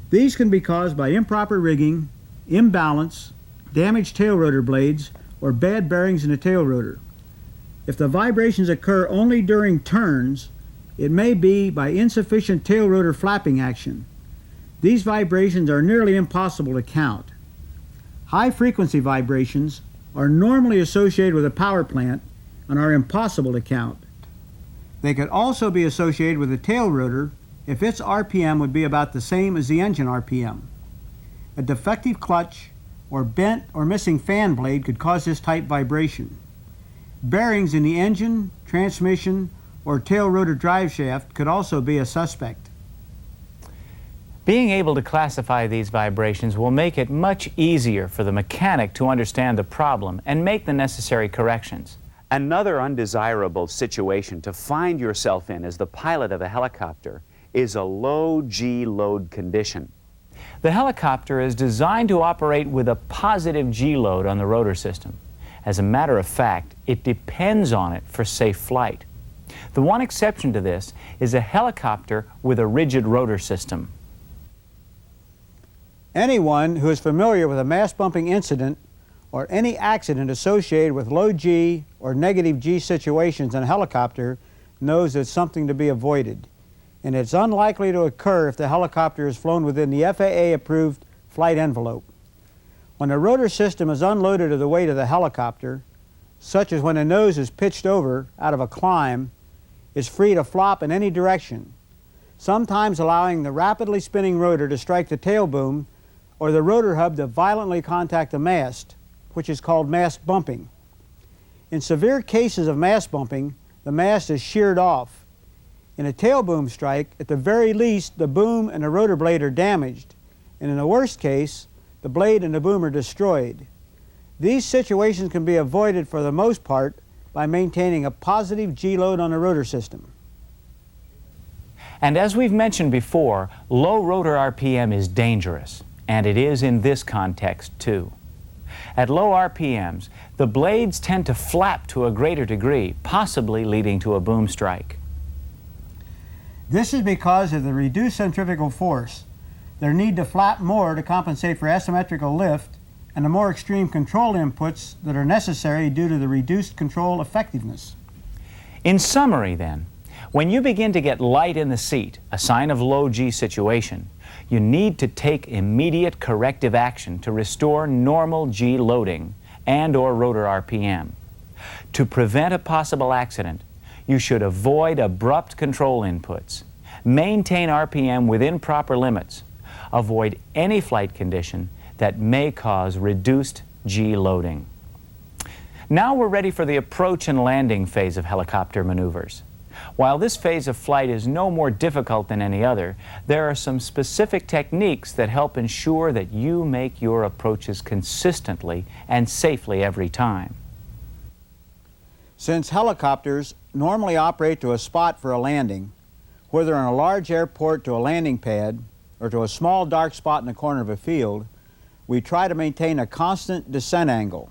These can be caused by improper rigging, imbalance, damaged tail rotor blades, or bad bearings in the tail rotor. If the vibrations occur only during turns, it may be by insufficient tail rotor flapping action. These vibrations are nearly impossible to count. High frequency vibrations are normally associated with a power plant and are impossible to count. They could also be associated with the tail rotor if its RPM would be about the same as the engine RPM. A defective clutch or bent or missing fan blade could cause this type vibration. Bearings in the engine, transmission, or tail rotor drive shaft could also be a suspect. Being able to classify these vibrations will make it much easier for the mechanic to understand the problem and make the necessary corrections. Another undesirable situation to find yourself in as the pilot of a helicopter is a low G load condition. The helicopter is designed to operate with a positive G load on the rotor system. As a matter of fact, it depends on it for safe flight. The one exception to this is a helicopter with a rigid rotor system. Anyone who is familiar with a mass bumping incident or any accident associated with low G or negative G situations in a helicopter knows it's something to be avoided, and it's unlikely to occur if the helicopter is flown within the FAA-approved flight envelope. When the rotor system is unloaded of the weight of the helicopter, such as when the nose is pitched over out of a climb, it's free to flop in any direction, sometimes allowing the rapidly spinning rotor to strike the tail boom or the rotor hub to violently contact the mast, which is called mast bumping. In severe cases of mast bumping, the mast is sheared off. In a tail boom strike, at the very least, the boom and the rotor blade are damaged, and in the worst case, the blade and the boom are destroyed. These situations can be avoided for the most part by maintaining a positive G load on the rotor system. And as we've mentioned before, low rotor RPM is dangerous, and it is in this context too. At low RPMs, the blades tend to flap to a greater degree, possibly leading to a boom strike. This is because of the reduced centrifugal force, their need to flap more to compensate for asymmetrical lift, and the more extreme control inputs that are necessary due to the reduced control effectiveness. In summary then, when you begin to get light in the seat, a sign of low G situation, you need to take immediate corrective action to restore normal G loading and/or rotor RPM. To prevent a possible accident, you should avoid abrupt control inputs, maintain RPM within proper limits, avoid any flight condition that may cause reduced G loading. Now we're ready for the approach and landing phase of helicopter maneuvers. While this phase of flight is no more difficult than any other, there are some specific techniques that help ensure that you make your approaches consistently and safely every time. Since helicopters normally operate to a spot for a landing, whether on a large airport to a landing pad or to a small dark spot in the corner of a field, we try to maintain a constant descent angle.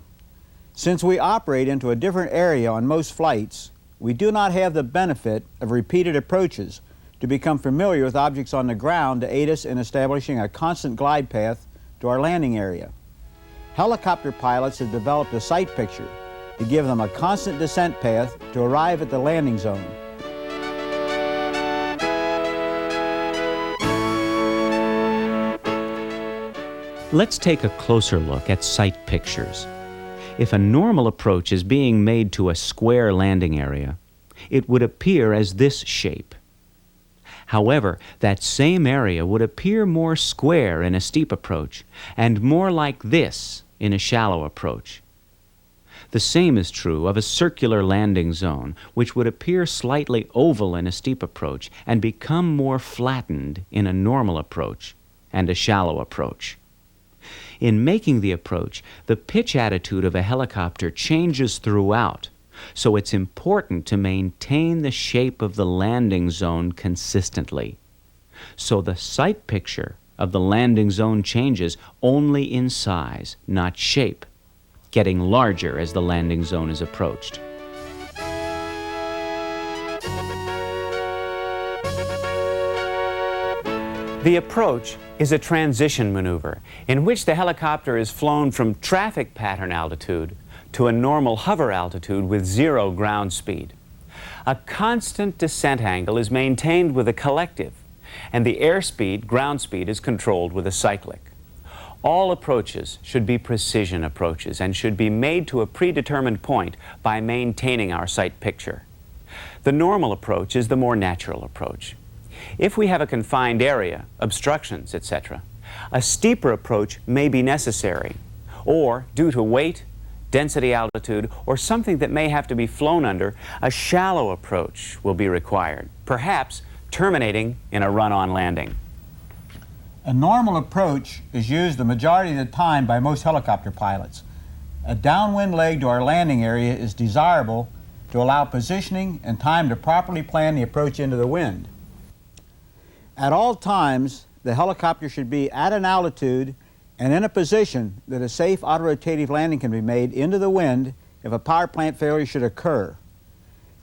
Since we operate into a different area on most flights, we do not have the benefit of repeated approaches to become familiar with objects on the ground to aid us in establishing a constant glide path to our landing area. Helicopter pilots have developed a sight picture to give them a constant descent path to arrive at the landing zone. Let's take a closer look at sight pictures. If a normal approach is being made to a square landing area, it would appear as this shape. However, that same area would appear more square in a steep approach and more like this in a shallow approach. The same is true of a circular landing zone, which would appear slightly oval in a steep approach and become more flattened in a normal approach and a shallow approach. In making the approach, the pitch attitude of a helicopter changes throughout, so it's important to maintain the shape of the landing zone consistently. So the sight picture of the landing zone changes only in size, not shape, getting larger as the landing zone is approached. The approach is a transition maneuver in which the helicopter is flown from traffic pattern altitude to a normal hover altitude with 0 ground speed. A constant descent angle is maintained with a collective, and the airspeed, ground speed, is controlled with a cyclic. All approaches should be precision approaches and should be made to a predetermined point by maintaining our sight picture. The normal approach is the more natural approach. If we have a confined area, obstructions, etc., a steeper approach may be necessary, or due to weight, density, altitude, or something that may have to be flown under, a shallow approach will be required, perhaps terminating in a run-on landing. A normal approach is used the majority of the time by most helicopter pilots. A downwind leg to our landing area is desirable to allow positioning and time to properly plan the approach into the wind. At all times, the helicopter should be at an altitude and in a position that a safe autorotative landing can be made into the wind if a power plant failure should occur.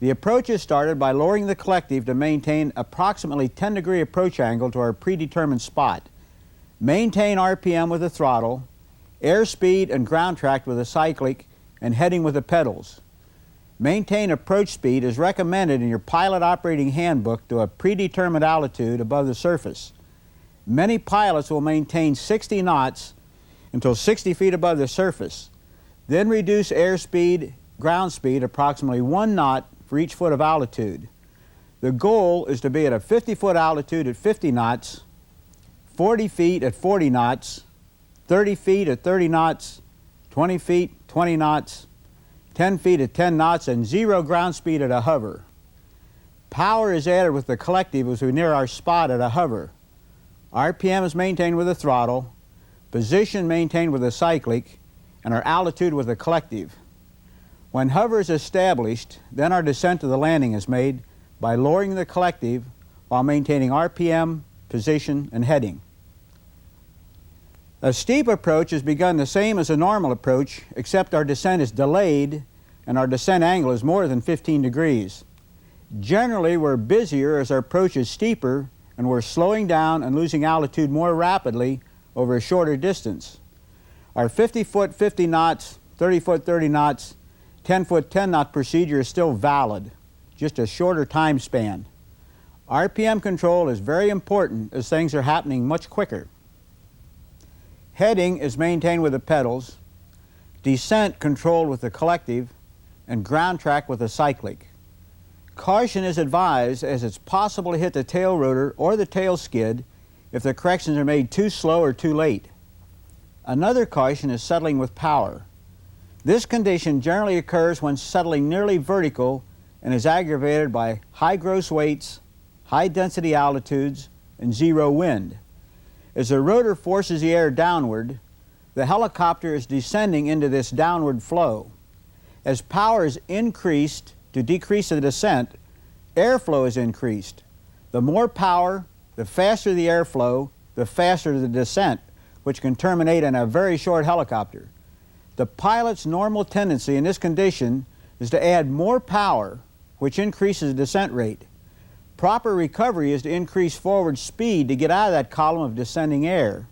The approach is started by lowering the collective to maintain approximately 10-degree approach angle to our predetermined spot. Maintain RPM with the throttle, airspeed and ground track with the cyclic, and heading with the pedals. Maintain approach speed as recommended in your pilot operating handbook to a predetermined altitude above the surface. Many pilots will maintain 60 knots until 60 feet above the surface, then reduce airspeed, ground speed approximately 1 knot for each foot of altitude. The goal is to be at a 50-foot altitude at 50 knots, 40 feet at 40 knots, 30 feet at 30 knots, 20 feet, 20 knots, 10 feet at 10 knots, and 0 ground speed at a hover. Power is added with the collective as we near our spot at a hover. RPM is maintained with the throttle, position maintained with the cyclic, and our altitude with the collective. When hover is established, then our descent to the landing is made by lowering the collective while maintaining RPM, position, and heading. A steep approach is begun the same as a normal approach, except our descent is delayed and our descent angle is more than 15 degrees. Generally, we're busier as our approach is steeper and we're slowing down and losing altitude more rapidly over a shorter distance. Our 50-foot 50 knots, 30-foot 30 knots, 10-foot 10-knot procedure is still valid, just a shorter time span. RPM control is very important as things are happening much quicker. Heading is maintained with the pedals, descent controlled with the collective, and ground track with the cyclic. Caution is advised as it's possible to hit the tail rotor or the tail skid if the corrections are made too slow or too late. Another caution is settling with power. This condition generally occurs when settling nearly vertical and is aggravated by high gross weights, high density altitudes, and 0 wind. As the rotor forces the air downward, the helicopter is descending into this downward flow. As power is increased to decrease the descent, airflow is increased. The more power, the faster the airflow, the faster the descent, which can terminate in a very short helicopter. The pilot's normal tendency in this condition is to add more power, which increases the descent rate. Proper recovery is to increase forward speed to get out of that column of descending air.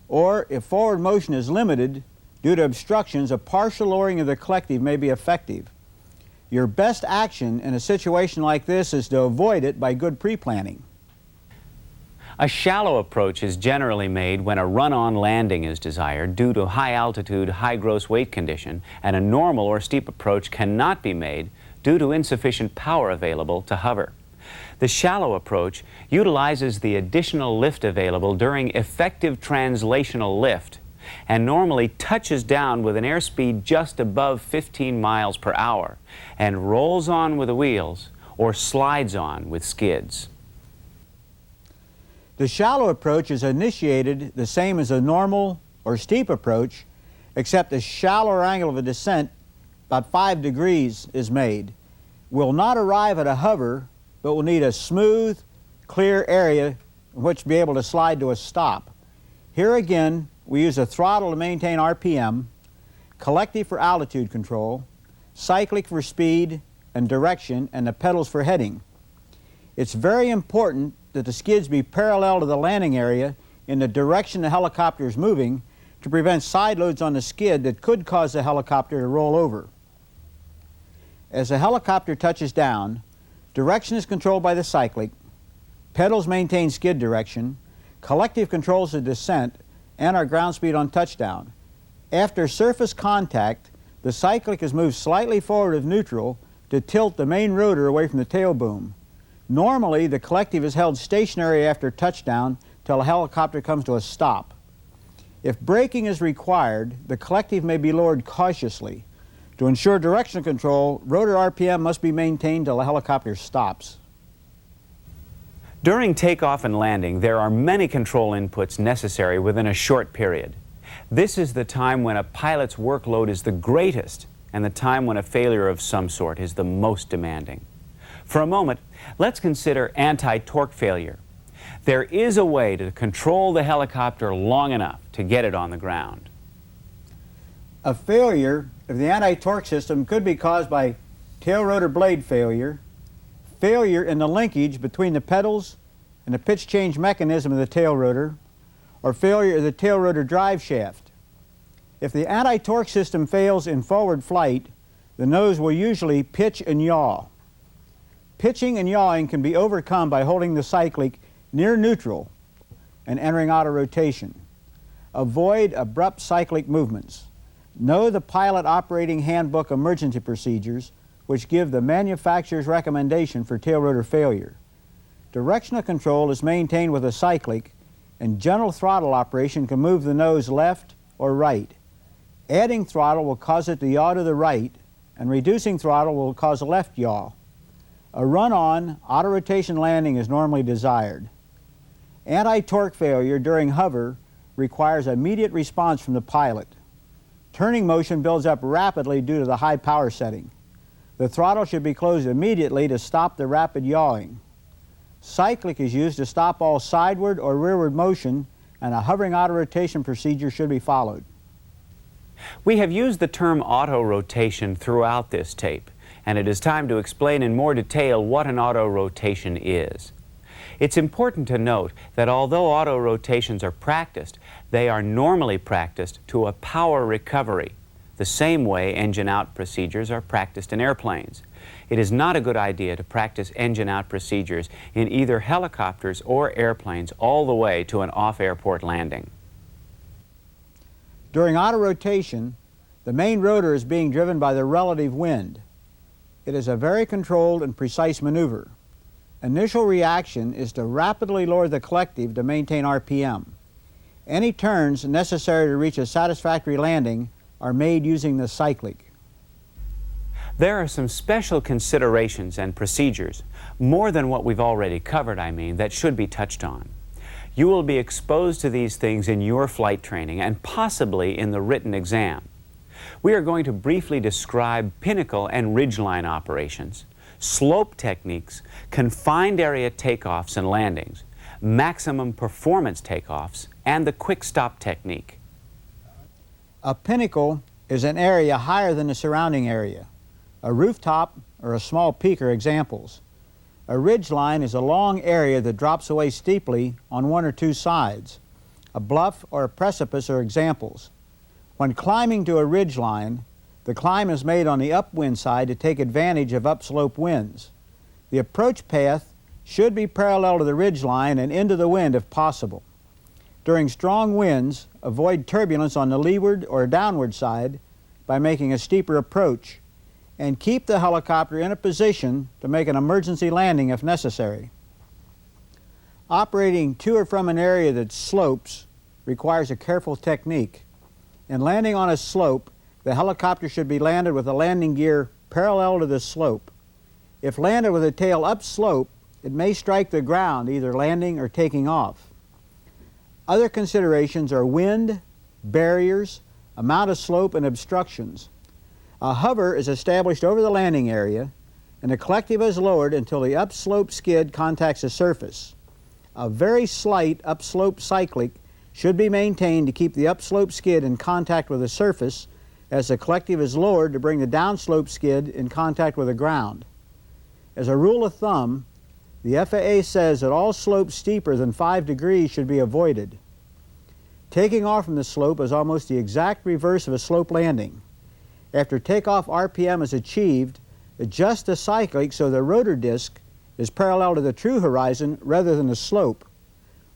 Or, if forward motion is limited due to obstructions, a partial lowering of the collective may be effective. Your best action in a situation like this is to avoid it by good pre-planning. A shallow approach is generally made when a run-on landing is desired due to high altitude, high gross weight condition, and a normal or steep approach cannot be made due to insufficient power available to hover. The shallow approach utilizes the additional lift available during effective translational lift and normally touches down with an airspeed just above 15 miles per hour and rolls on with the wheels or slides on with skids. The shallow approach is initiated the same as a normal or steep approach, except a shallower angle of a descent, about 5 degrees, is made. We'll not arrive at a hover, but we'll need a smooth, clear area in which to be able to slide to a stop. Here again, we use a throttle to maintain RPM, collective for altitude control, cyclic for speed and direction, and the pedals for heading. It's very important that the skids be parallel to the landing area in the direction the helicopter is moving to prevent side loads on the skid that could cause the helicopter to roll over. As the helicopter touches down, direction is controlled by the cyclic, pedals maintain skid direction, collective controls the descent, and our ground speed on touchdown. After surface contact, the cyclic is moved slightly forward of neutral to tilt the main rotor away from the tail boom. Normally, the collective is held stationary after touchdown till a helicopter comes to a stop. If braking is required, the collective may be lowered cautiously. To ensure direction control, rotor RPM must be maintained till the helicopter stops. During takeoff and landing, there are many control inputs necessary within a short period. This is the time when a pilot's workload is the greatest and the time when a failure of some sort is the most demanding. For a moment, let's consider anti-torque failure. There is a way to control the helicopter long enough to get it on the ground. A failure of the anti-torque system could be caused by tail rotor blade failure, failure in the linkage between the pedals and the pitch change mechanism of the tail rotor, or failure of the tail rotor drive shaft. If the anti-torque system fails in forward flight, the nose will usually pitch and yaw. Pitching and yawing can be overcome by holding the cyclic near neutral and entering auto rotation. Avoid abrupt cyclic movements. Know the Pilot Operating Handbook emergency procedures, which give the manufacturer's recommendation for tail rotor failure. Directional control is maintained with a cyclic, and general throttle operation can move the nose left or right. Adding throttle will cause it to yaw to the right, and reducing throttle will cause a left yaw. A run-on, auto-rotation landing is normally desired. Anti-torque failure during hover requires immediate response from the pilot. Turning motion builds up rapidly due to the high power setting. The throttle should be closed immediately to stop the rapid yawing. Cyclic is used to stop all sideward or rearward motion, and a hovering auto-rotation procedure should be followed. We have used the term auto-rotation throughout this tape, and it is time to explain in more detail what an auto-rotation is. It's important to note that although auto-rotations are practiced, they are normally practiced to a power recovery, the same way engine-out procedures are practiced in airplanes. It is not a good idea to practice engine-out procedures in either helicopters or airplanes all the way to an off-airport landing. During auto-rotation, the main rotor is being driven by the relative wind. It is a very controlled and precise maneuver. Initial reaction is to rapidly lower the collective to maintain RPM. Any turns necessary to reach a satisfactory landing are made using the cyclic. There are some special considerations and procedures, more than what we've already covered, that should be touched on. You will be exposed to these things in your flight training and possibly in the written exam. We are going to briefly describe pinnacle and ridgeline operations, slope techniques, confined area takeoffs and landings, maximum performance takeoffs, and the quick stop technique. A pinnacle is an area higher than the surrounding area. A rooftop or a small peak are examples. A ridgeline is a long area that drops away steeply on one or two sides. A bluff or a precipice are examples. When climbing to a ridgeline, the climb is made on the upwind side to take advantage of upslope winds. The approach path should be parallel to the ridgeline and into the wind if possible. During strong winds, avoid turbulence on the leeward or downward side by making a steeper approach, and keep the helicopter in a position to make an emergency landing if necessary. Operating to or from an area that slopes requires a careful technique. In landing on a slope, the helicopter should be landed with the landing gear parallel to the slope. If landed with the tail upslope, it may strike the ground, either landing or taking off. Other considerations are wind, barriers, amount of slope, and obstructions. A hover is established over the landing area, and the collective is lowered until the upslope skid contacts the surface. A very slight upslope cyclic should be maintained to keep the upslope skid in contact with the surface as the collective is lowered to bring the downslope skid in contact with the ground. As a rule of thumb, the FAA says that all slopes steeper than 5 degrees should be avoided. Taking off from the slope is almost the exact reverse of a slope landing. After takeoff RPM is achieved, adjust the cyclic so the rotor disc is parallel to the true horizon rather than the slope.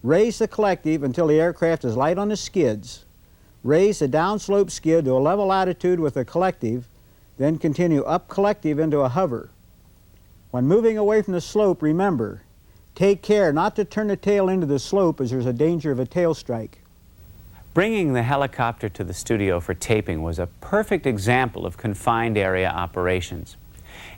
Raise the collective until the aircraft is light on the skids. Raise the downslope skid to a level attitude with the collective, then continue up collective into a hover. When moving away from the slope, remember, take care not to turn the tail into the slope as there's a danger of a tail strike. Bringing the helicopter to the studio for taping was a perfect example of confined area operations.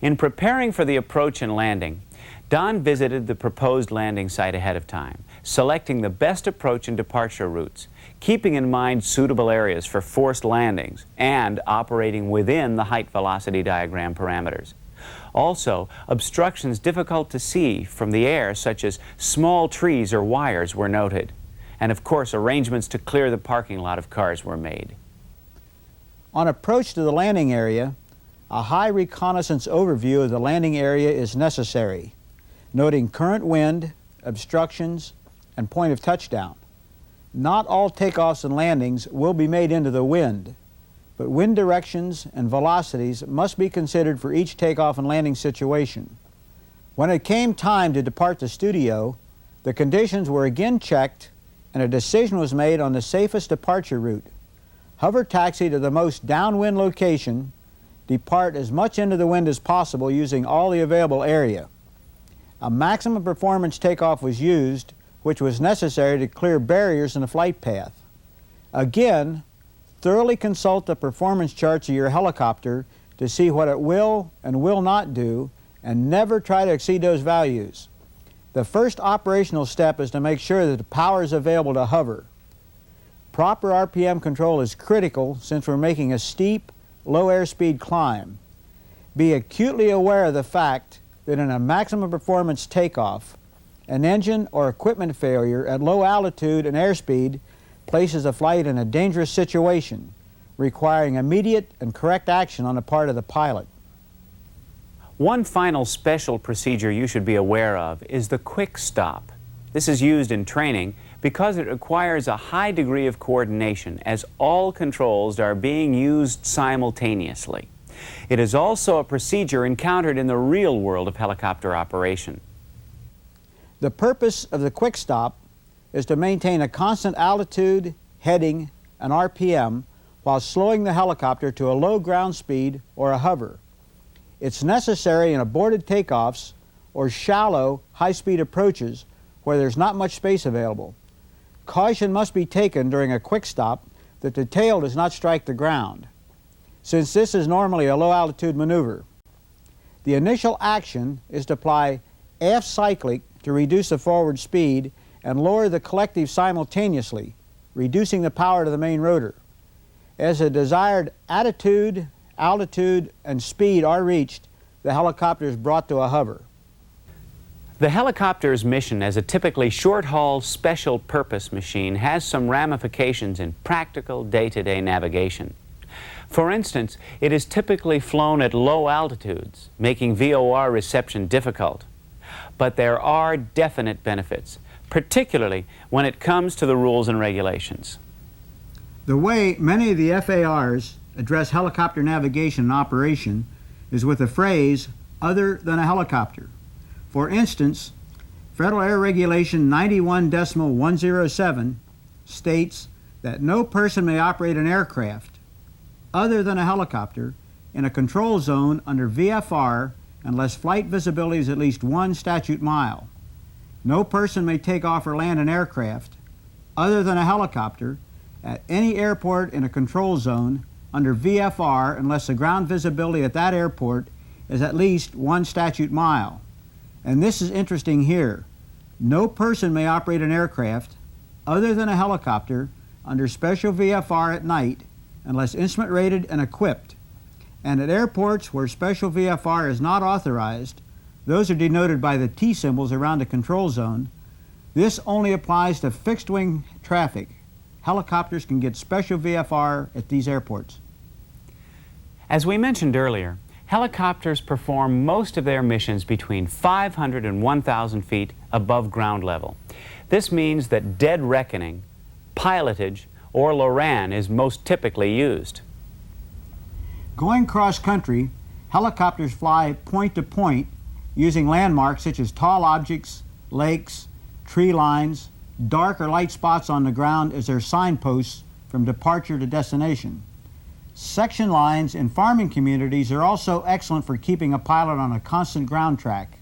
In preparing for the approach and landing, Don visited the proposed landing site ahead of time, selecting the best approach and departure routes, keeping in mind suitable areas for forced landings, and operating within the height velocity diagram parameters. Also, obstructions difficult to see from the air, such as small trees or wires, were noted. And of course, arrangements to clear the parking lot of cars were made. On approach to the landing area, a high reconnaissance overview of the landing area is necessary, noting current wind, obstructions, and point of touchdown. Not all takeoffs and landings will be made into the wind, but wind directions and velocities must be considered for each takeoff and landing situation. When it came time to depart the studio, the conditions were again checked and a decision was made on the safest departure route. Hover taxi to the most downwind location, depart as much into the wind as possible using all the available area. A maximum performance takeoff was used, which was necessary to clear barriers in the flight path. Again, thoroughly consult the performance charts of your helicopter to see what it will and will not do, and never try to exceed those values. The first operational step is to make sure that the power is available to hover. Proper RPM control is critical since we're making a steep, low airspeed climb. Be acutely aware of the fact that in a maximum performance takeoff, an engine or equipment failure at low altitude and airspeed places a flight in a dangerous situation, requiring immediate and correct action on the part of the pilot. One final special procedure you should be aware of is the quick stop. This is used in training because it requires a high degree of coordination as all controls are being used simultaneously. It is also a procedure encountered in the real world of helicopter operation. The purpose of the quick stop is to maintain a constant altitude, heading, and RPM while slowing the helicopter to a low ground speed or a hover. It's necessary in aborted takeoffs or shallow, high-speed approaches where there's not much space available. Caution must be taken during a quick stop that the tail does not strike the ground, since this is normally a low-altitude maneuver. The initial action is to apply aft cyclic to reduce the forward speed and lower the collective simultaneously, reducing the power to the main rotor. As the desired attitude, altitude, and speed are reached, the helicopter is brought to a hover. The helicopter's mission as a typically short-haul special purpose machine has some ramifications in practical day-to-day navigation. For instance, it is typically flown at low altitudes, making VOR reception difficult. But there are definite benefits, particularly when it comes to the rules and regulations. The way many of the FARs address helicopter navigation and operation is with the phrase, "other than a helicopter." For instance, Federal Air Regulation 91.107 states that no person may operate an aircraft other than a helicopter in a control zone under VFR unless flight visibility is at least 1 statute mile. No person may take off or land an aircraft other than a helicopter at any airport in a control zone under VFR unless the ground visibility at that airport is at least 1 statute mile. And this is interesting here. No person may operate an aircraft other than a helicopter under special VFR at night unless instrument rated and equipped. And at airports where special VFR is not authorized, those are denoted by the T symbols around the control zone. This only applies to fixed wing traffic. Helicopters can get special VFR at these airports. As we mentioned earlier, helicopters perform most of their missions between 500 and 1,000 feet above ground level. This means that dead reckoning, pilotage, or LORAN is most typically used. Going cross-country, helicopters fly point to point using landmarks such as tall objects, lakes, tree lines, dark or light spots on the ground as their signposts from departure to destination. Section lines in farming communities are also excellent for keeping a pilot on a constant ground track.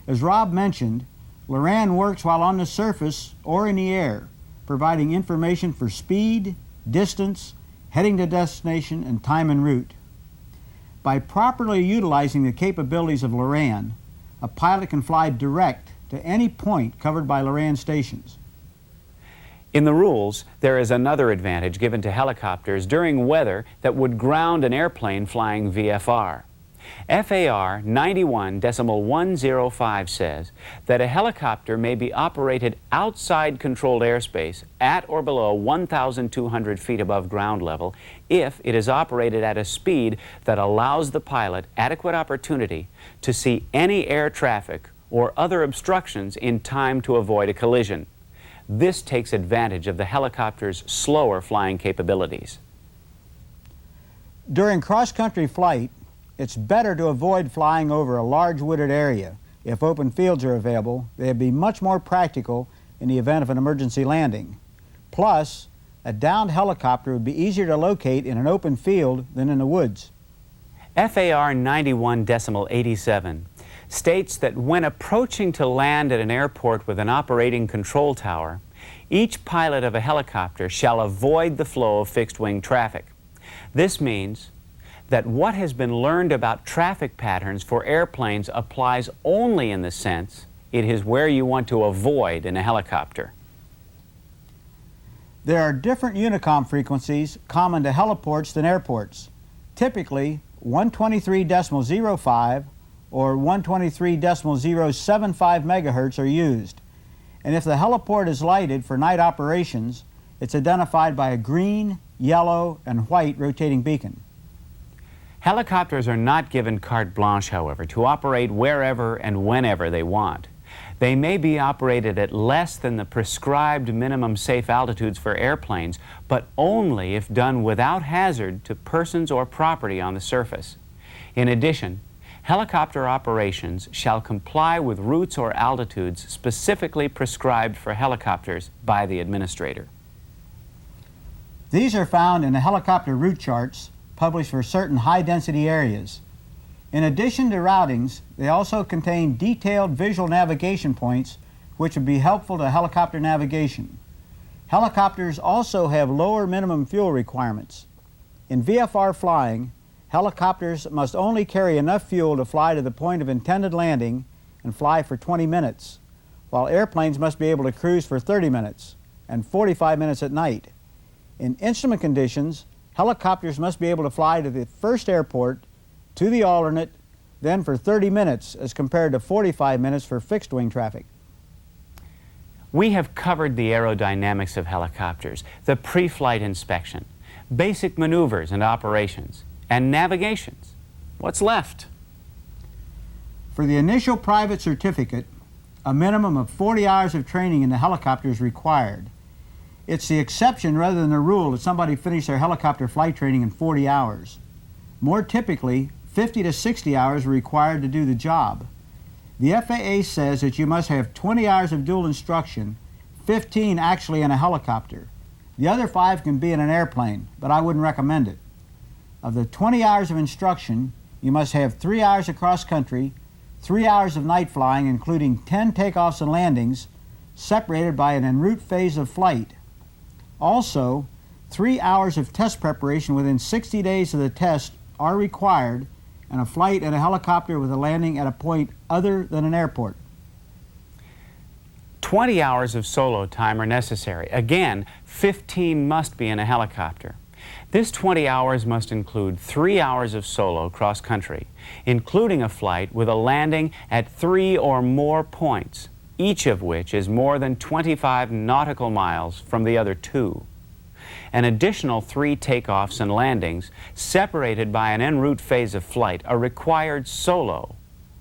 As Rob mentioned, LORAN works while on the surface or in the air, providing information for speed, distance, heading to destination, and time en route. By properly utilizing the capabilities of LORAN, a pilot can fly direct to any point covered by Loran stations. In the rules, there is another advantage given to helicopters during weather that would ground an airplane flying VFR. FAR 91.105 says that a helicopter may be operated outside controlled airspace at or below 1,200 feet above ground level if it is operated at a speed that allows the pilot adequate opportunity to see any air traffic or other obstructions in time to avoid a collision. This takes advantage of the helicopter's slower flying capabilities. During cross-country flight, it's better to avoid flying over a large wooded area. If open fields are available, they'd be much more practical in the event of an emergency landing. Plus, a downed helicopter would be easier to locate in an open field than in the woods. FAR 91.87 states that when approaching to land at an airport with an operating control tower, each pilot of a helicopter shall avoid the flow of fixed-wing traffic. This means that what has been learned about traffic patterns for airplanes applies only in the sense it is where you want to avoid in a helicopter. There are different Unicom frequencies common to heliports than airports. Typically, 123.05 or 123.075 megahertz are used. And if the heliport is lighted for night operations, it's identified by a green, yellow, and white rotating beacon. Helicopters are not given carte blanche, however, to operate wherever and whenever they want. They may be operated at less than the prescribed minimum safe altitudes for airplanes, but only if done without hazard to persons or property on the surface. In addition, helicopter operations shall comply with routes or altitudes specifically prescribed for helicopters by the administrator. These are found in the helicopter route charts published for certain high-density areas. In addition to routings, they also contain detailed visual navigation points which would be helpful to helicopter navigation. Helicopters also have lower minimum fuel requirements. In VFR flying, helicopters must only carry enough fuel to fly to the point of intended landing and fly for 20 minutes, while airplanes must be able to cruise for 30 minutes and 45 minutes at night. In instrument conditions, helicopters must be able to fly to the first airport, to the alternate, then for 30 minutes as compared to 45 minutes for fixed-wing traffic. We have covered the aerodynamics of helicopters, the pre-flight inspection, basic maneuvers and operations, and navigations. What's left? For the initial private certificate, a minimum of 40 hours of training in the helicopter is required. It's the exception rather than the rule that somebody finish their helicopter flight training in 40 hours. More typically, 50 to 60 hours are required to do the job. The FAA says that you must have 20 hours of dual instruction, 15 actually in a helicopter. The other 5 can be in an airplane, but I wouldn't recommend it. Of the 20 hours of instruction, you must have 3 hours across country, 3 hours of night flying, including 10 takeoffs and landings, separated by an en route phase of flight. Also, 3 hours of test preparation within 60 days of the test are required, and a flight in a helicopter with a landing at a point other than an airport. 20 hours of solo time are necessary. Again, 15 must be in a helicopter. This 20 hours must include 3 hours of solo cross-country, including a flight with a landing at 3 or more points, each of which is more than 25 nautical miles from the other 2. An additional 3 takeoffs and landings, separated by an en route phase of flight, are required solo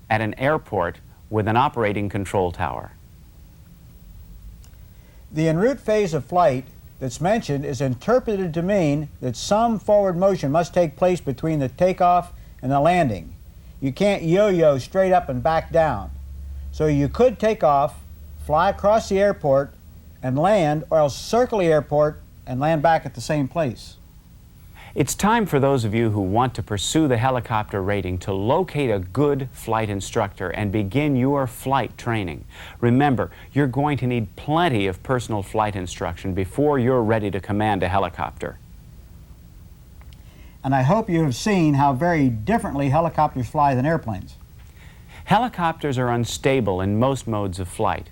at an airport with an operating control tower. The en route phase of flight that's mentioned is interpreted to mean that some forward motion must take place between the takeoff and the landing. You can't yo-yo straight up and back down. So you could take off, fly across the airport, and land, or else circle the airport and land back at the same place. It's time for those of you who want to pursue the helicopter rating to locate a good flight instructor and begin your flight training. Remember, you're going to need plenty of personal flight instruction before you're ready to command a helicopter. And I hope you have seen how very differently helicopters fly than airplanes. Helicopters are unstable in most modes of flight.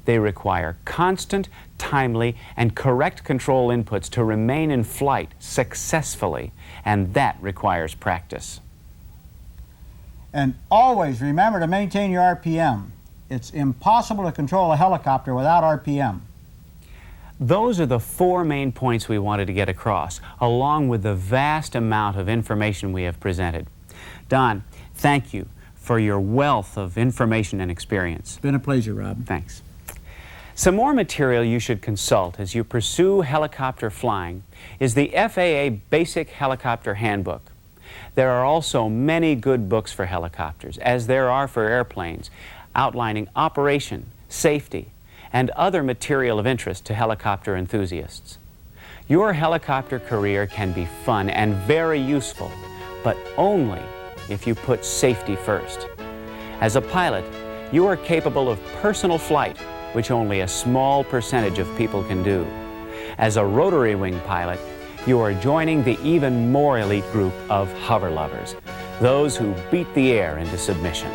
They require constant, timely, and correct control inputs to remain in flight successfully, and that requires practice. And always remember to maintain your RPM. It's impossible to control a helicopter without RPM. Those are the 4 main points we wanted to get across, along with the vast amount of information we have presented. Don, thank you for your wealth of information and experience. It's been a pleasure, Rob. Thanks. Some more material you should consult as you pursue helicopter flying is the FAA Basic Helicopter Handbook. There are also many good books for helicopters, as there are for airplanes, outlining operation, safety, and other material of interest to helicopter enthusiasts. Your helicopter career can be fun and very useful, but only if you put safety first. As a pilot, you are capable of personal flight, which only a small percentage of people can do. As a rotary wing pilot, you are joining the even more elite group of hover lovers, those who beat the air into submission.